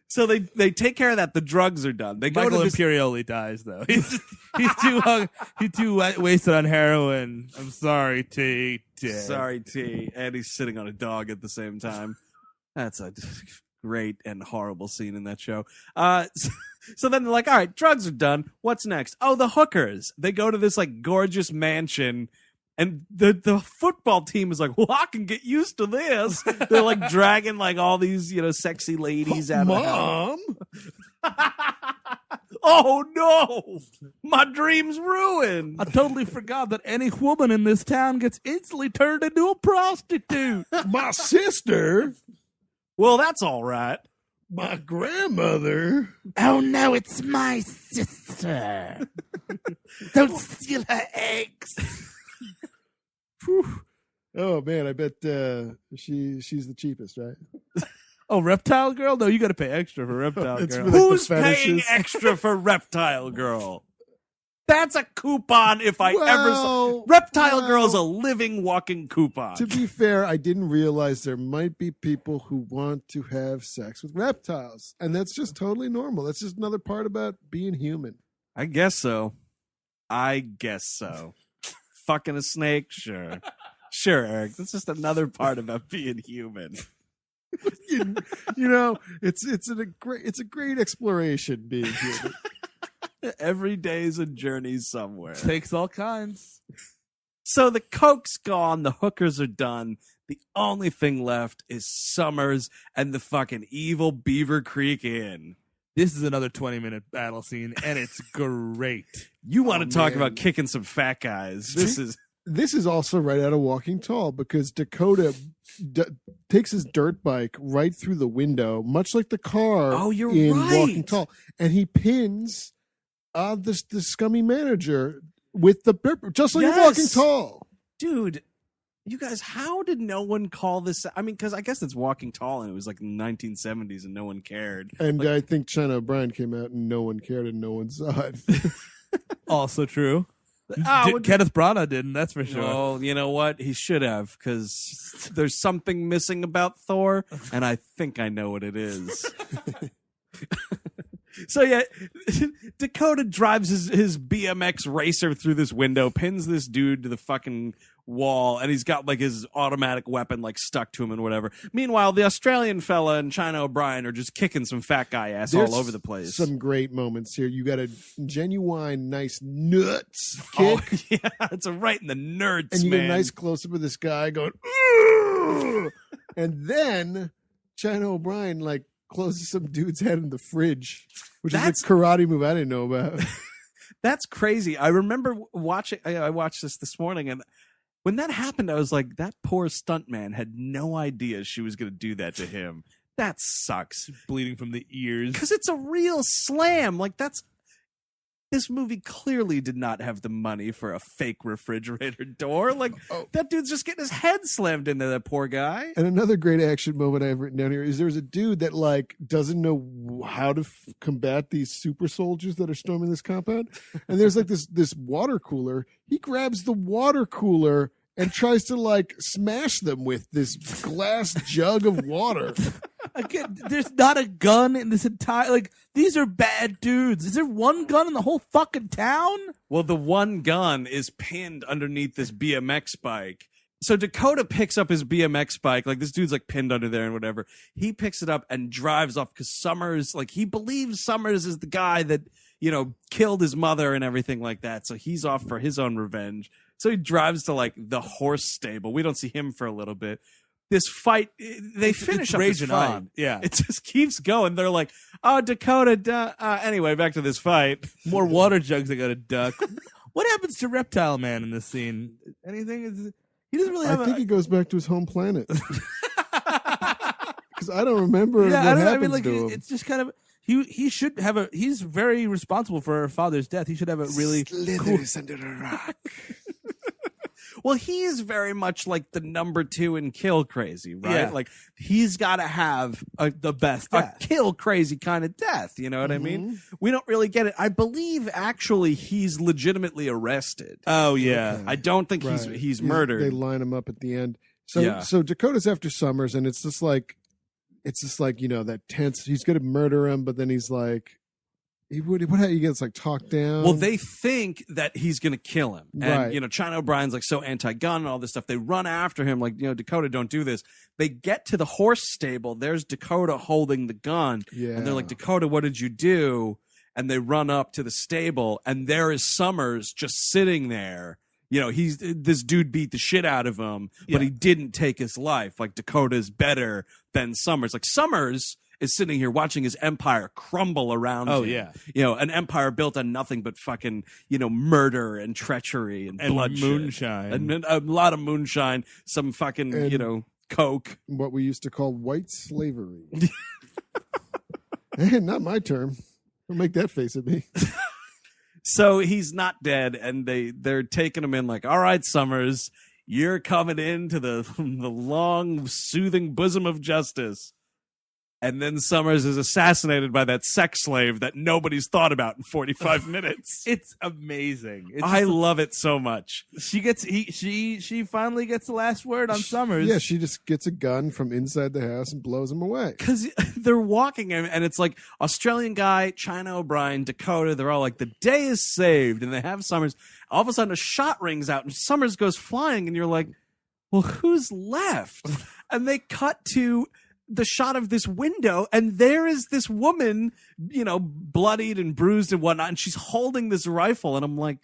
So they take care of that. The drugs are done. They go Michael to this. Imperioli dies though. He's too wasted on heroin. I'm sorry, T. Sorry, T. And he's sitting on a dog at the same time. That's a great and horrible scene in that show. So then they're like, all right, drugs are done. What's next? Oh, the hookers. They go to this like gorgeous mansion, and the football team is like, well, I can get used to this. They're like dragging like all these, sexy ladies out of the house. Oh no! My dream's ruined. I totally forgot that any woman in this town gets instantly turned into a prostitute. My sister, Well, that's all right. my grandmother. Oh no, it's my sister. Don't steal her eggs. Whew. Oh man, I bet she's the cheapest, right? Oh, Reptile Girl? No, you got to pay extra for Reptile It's Girl. for the Who's paying fetishes. extra for Reptile Girl? That's a coupon if I ever saw. Well, Reptile well, Girl's a living, walking coupon. To be fair, I didn't realize there might be people who want to have sex with reptiles, and that's just totally normal. That's just another part about being human. I guess so. Fucking a snake? Sure. Sure, Eric. That's just another part about being human. you know, it's a great exploration being human. Every day's a journey somewhere. Takes all kinds. So the coke's gone, the hookers are done. The only thing left is Summers and the fucking evil Beaver Creek Inn. This is another 20-minute battle scene, and it's great. You want to talk man. about kicking some fat guys. This is also right out of Walking Tall, because Dakota takes his dirt bike right through the window, much like the car Oh, you're in right. Walking Tall, and he pins the scummy manager with the just like in Yes. Walking Tall. Dude, you guys, how did no one call this? I mean, because I guess it's Walking Tall and it was like in the 1970s and no one cared. And I think China O'Brien came out and no one cared and no one saw it. Also true. Oh, Kenneth Branagh didn't, that's for sure. Well, you know what? He should have, because there's something missing about Thor, and I think I know what it is. So yeah, Dakota drives his BMX racer through this window, pins this dude to the fucking wall, and he's got like his automatic weapon like stuck to him and whatever. Meanwhile, the Australian fella and China O'Brien are just kicking some fat guy ass There's all over the place. Some great moments here. You got a genuine nice nuts kick, Oh, yeah, it's right in the nerds, and you man. get a nice close up of this guy going, "Ugh!" And then China O'Brien like closes some dude's head in the fridge, which That's- is a karate move I didn't know about. That's crazy. I remember watching. I watched this morning, and when that happened, I was like, "That poor stuntman had no idea she was going to do that to him. That sucks." Bleeding from the ears. Because it's a real slam. Like this movie clearly did not have the money for a fake refrigerator door. Like that dude's just getting his head slammed into that poor guy. And another great action moment I've written down here is there's a dude that like doesn't know how to combat these super soldiers that are storming this compound. And there's like this water cooler. He grabs the water cooler and tries to like smash them with this glass jug of water. Again, there's not a gun in this entire, like, these are bad dudes. Is there one gun in the whole fucking town? Well, the one gun is pinned underneath this BMX bike. So Dakota picks up his BMX bike. Like, this dude's like pinned under there and whatever. He picks it up and drives off because Summers, like, he believes Summers is the guy that, killed his mother and everything like that. So he's off for his own revenge. So he drives to like the horse stable. We don't see him for a little bit. This fight, they finish It's up this raging fight. on. Yeah. It just keeps going. They're like, oh, Dakota, anyway, back to this fight. More water jugs I gotta duck. What happens to Reptile Man in this scene? Anything? He doesn't really have I think he goes back to his home planet. Because I don't remember what I happens mean, like, to him. it's just kind of, he should have he's very responsible for her father's death. He should have a really Slithers under a rock. Well, he is very much like the number 2 in Kill Crazy, right? Yeah. Like, he's got to have the best a death. kill crazy kind of death. You know what I mean? We don't really get it. I believe actually he's legitimately arrested. Oh yeah. I don't think Right. he's murdered. They line him up at the end. So Yeah. so Dakota's after Summers, and it's just like that tense. He's going to murder him, but then he's like, He gets like talked down. Well, they think that he's going to kill him. And, Right. China O'Brien's like so anti-gun and all this stuff. They run after him like, Dakota, don't do this. They get to the horse stable. There's Dakota holding the gun. Yeah. And they're like, Dakota, what did you do? And they run up to the stable, and there is Summers just sitting there. This dude beat the shit out of him, but he didn't take his life. Like, Dakota is better than Summers. Like, Summers is sitting here watching his empire crumble around him. An empire built on nothing but fucking, murder and treachery and bloodshed. Moonshine. And a lot of moonshine, some fucking, And- coke. what we used to call white slavery. Hey, not my term. Don't make that face at me. So he's not dead, and they're taking him in like, all right, Summers, you're coming into the long, soothing bosom of justice. And then Summers is assassinated by that sex slave that nobody's thought about in 45 minutes. It's amazing. I love it so much. She finally gets the last word on Summers. Yeah, she just gets a gun from inside the house and blows him away. Because they're walking him, and it's like Australian guy, China O'Brien, Dakota. They're all like, the day is saved. And they have Summers. All of a sudden, a shot rings out, and Summers goes flying. And you're like, well, who's left? And they cut to the shot of this window, and there is this woman, bloodied and bruised and whatnot, and she's holding this rifle. And I'm like,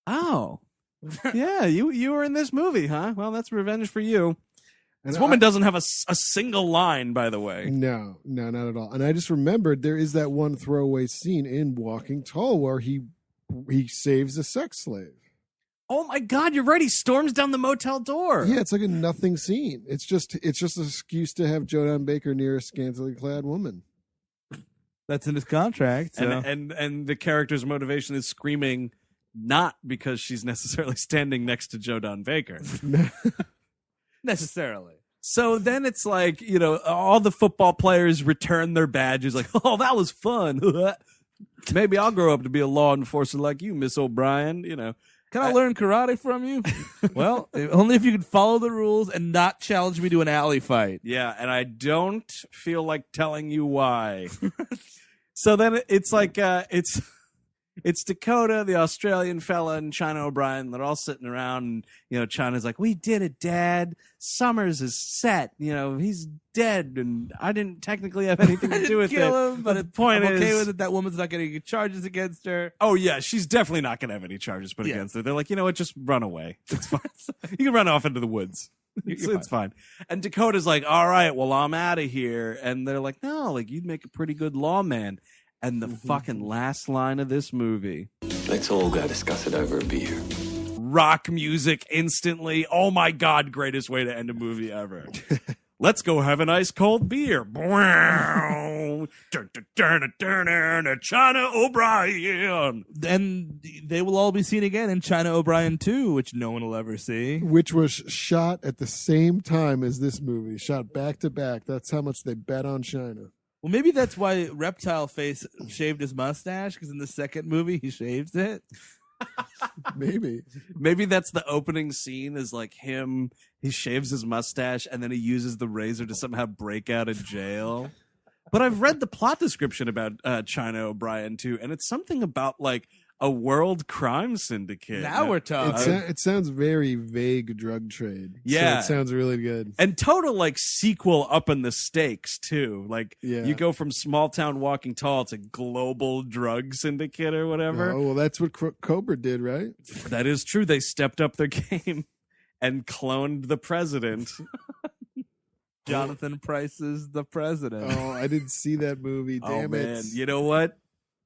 oh, yeah, you were in this movie, huh? Well, that's revenge for you. And This woman doesn't have a single line, by the way. No, not at all. And I just remembered there is that one throwaway scene in Walking Tall where he saves a sex slave. Oh my God, you're right. He storms down the motel door. Yeah, it's like a nothing scene. It's just an excuse to have Jodan Baker near a scantily clad woman. That's in his contract. So. And the character's motivation is screaming, not because she's necessarily standing next to Jodan Baker. Necessarily. So then it's like, all the football players return their badges like, oh, that was fun. Maybe I'll grow up to be a law enforcer like you, Miss O'Brien, Can I learn karate from you? Well, only if you can follow the rules and not challenge me to an alley fight. Yeah, and I don't feel like telling you why. So then it's like it's Dakota, the Australian fella, and China O'Brien. They're all sitting around, and China's like, "We did it, Dad. Summers is set. He's dead, and I didn't technically have anything to do with Kill it." him, but the point I'm okay is, with it. That woman's not getting charges against her. oh yeah, she's definitely not going to have any charges put against her. They're like, you know what? Just run away. It's fine. You can run off into the woods. It's fine. And Dakota's like, all right, well, I'm out of here. And they're like, no, like you'd make a pretty good lawman. And the fucking last line of this movie. Let's all go discuss it over a beer. Rock music instantly. Oh my God, greatest way to end a movie ever. Let's go have an ice cold beer. China O'Brien. And they will all be seen again in China O'Brien 2, which no one will ever see. Which was shot at the same time as this movie, shot back to back. That's how much they bet on China. Well, maybe that's why Reptile Face shaved his mustache, because in the second movie he shaves it. Maybe. Maybe that's the opening scene is like him. He shaves his mustache and then he uses the razor to somehow break out of jail. But I've read the plot description about China O'Brien too, and it's something about like a world crime syndicate. Now we're talking. It sounds very vague drug trade. Yeah. So it sounds really good. And total like sequel up in the stakes too. Like Yeah. you go from small town Walking Tall to global drug syndicate or whatever. Oh, well, that's what Cobra did, right? That is true. They stepped up their game and cloned the president. Jonathan Pryce is the president. Oh, I didn't see that movie. Damn oh it. man, you know what?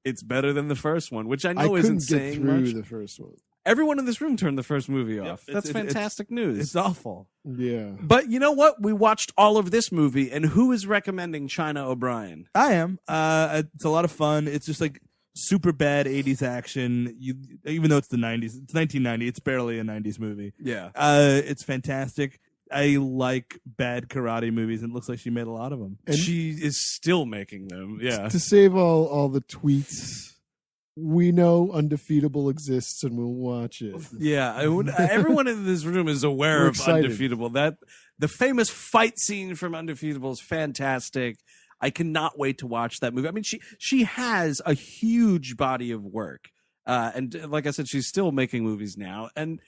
It's better than the first one, which I I know couldn't isn't get saying through much. the first one. Everyone in this room turned the first movie off. It's- That's it's- fantastic news. It's awful. Yeah. But you know what? We watched all of this movie, and who is recommending China O'Brien? I am. It's a lot of fun. It's just like super bad 80s action. Even though it's the 90s, it's 1990. It's barely a 90s movie. Yeah. It's fantastic. I like bad karate movies, and it looks like she made a lot of them. And She is still making them. Yeah. to save all the tweets, we know Undefeatable exists and we'll watch it. Yeah. Everyone in this room is aware We're of excited. Undefeatable. That the famous fight scene from Undefeatable is fantastic. I cannot wait to watch that movie. I mean, she has a huge body of work. And like I said, she's still making movies now. And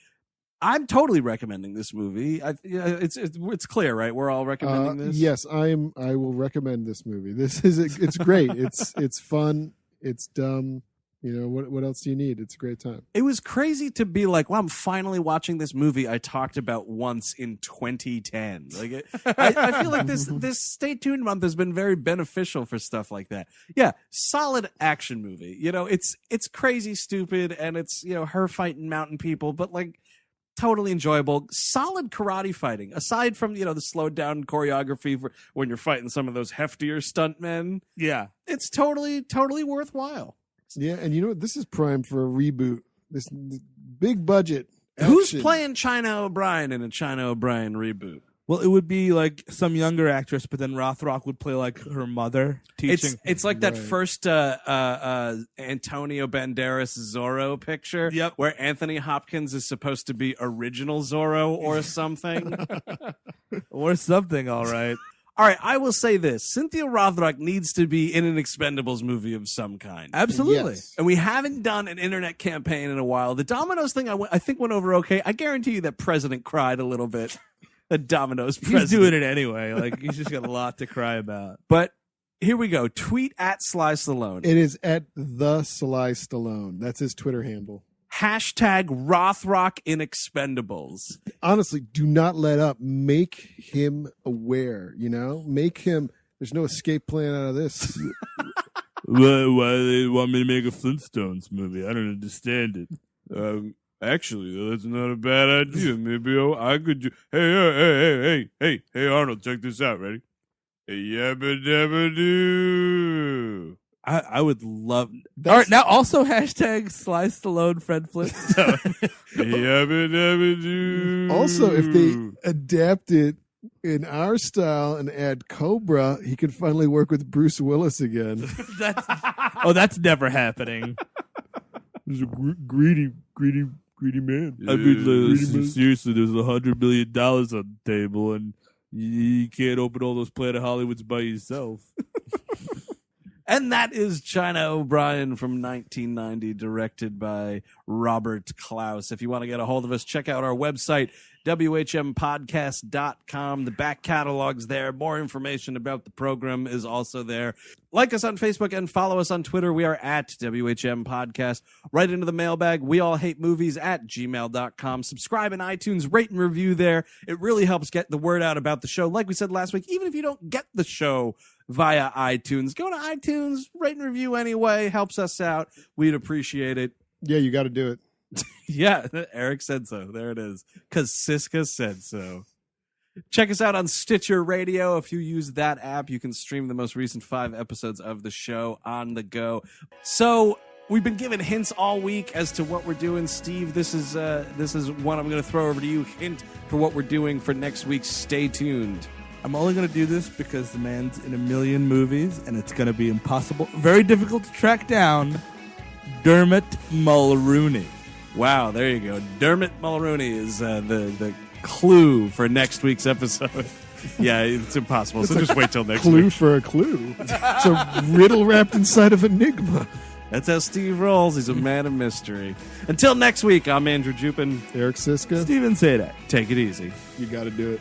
I'm totally recommending this movie. It's clear, right? We're all recommending this. Yes, I will recommend this movie. It's great. It's fun. It's dumb. You know, what else do you need? It's a great time. It was crazy to be like, well, I'm finally watching this movie I talked about once in 2010. Like, I feel like this Stay Tuned month has been very beneficial for stuff like that. Yeah, solid action movie. You know, it's crazy stupid, and it's, you know, her fighting mountain people, but like totally enjoyable. Solid karate fighting, aside from, you know, the slowed down choreography for when you're fighting some of those heftier stuntmen. Yeah. It's totally worthwhile. Yeah, and you know what? This is prime for a reboot. This big budget. Who's action. playing China O'Brien in a China O'Brien reboot? Well, it would be like some younger actress, but then Rothrock would play like her mother teaching. It's like that Right. first Antonio Banderas Zorro picture, Yep. where Anthony Hopkins is supposed to be original Zorro or something. Or something, all right. All right, I will say this: Cynthia Rothrock needs to be in an Expendables movie of some kind. Absolutely. Yes. And we haven't done an internet campaign in a while. The Domino's thing, I think, went over okay. I guarantee you that President cried a little bit. The Domino's president. He's doing it anyway. Like, he's just got a lot to cry about. But here we go. Tweet at Sly Stallone. It is at the Sly Stallone. That's his Twitter handle. Hashtag Rothrock in Expendables. Honestly, do not let up. Make him aware, you know? Make him, there's no escape plan out of this. Why they want me to make a Flintstones movie? I don't understand it. Actually, that's not a bad idea. Maybe I could. Hey, Arnold, check this out. Ready? Yabba dabba doo. I would love. All right, now also hashtag Sly Stallone Fred Flintstone. Yabba dabba doo. Also, if they adapt it in our style and add Cobra, he can finally work with Bruce Willis again. That's never happening. He's a greedy man. I mean, seriously, there's $100 million on the table, and you can't open all those Planet Hollywoods by yourself. And that is China O'Brien from 1990, directed by Robert Clouse. If you want to get a hold of us, check out our website, whmpodcast.com. The back catalog's there. More information about the program is also there. Like us on Facebook and follow us on Twitter. We are at WHM Podcast. Right into the mailbag, weallhatemovies at gmail.com. Subscribe in iTunes, rate and review there. It really helps get the word out about the show. Like we said last week, even if you don't get the show via iTunes, go to iTunes, rate and review anyway. Helps us out. We'd appreciate it. Yeah, you got to do it. Yeah, Eric said so. There it is. Because Siska said so. Check us out on Stitcher Radio. If you use that app, you can stream the most recent 5 episodes of the show on the go. So we've been given hints all week as to what we're doing. Steve, this is one I'm going to throw over to you. Hint for what we're doing for next week. Stay tuned. I'm only going to do this because the man's in a million movies, and it's going to be impossible, very difficult to track down, Dermot Mulroney. Wow, there you go. Dermot Mulroney is the clue for next week's episode. Yeah, it's impossible. So just wait till next Clue week. for a clue. It's a riddle wrapped inside of enigma. That's how Steve rolls. He's a man of mystery. Until next week, I'm Andrew Jupin. Eric Siska, Steven Sadak. Take it easy. you got to do it.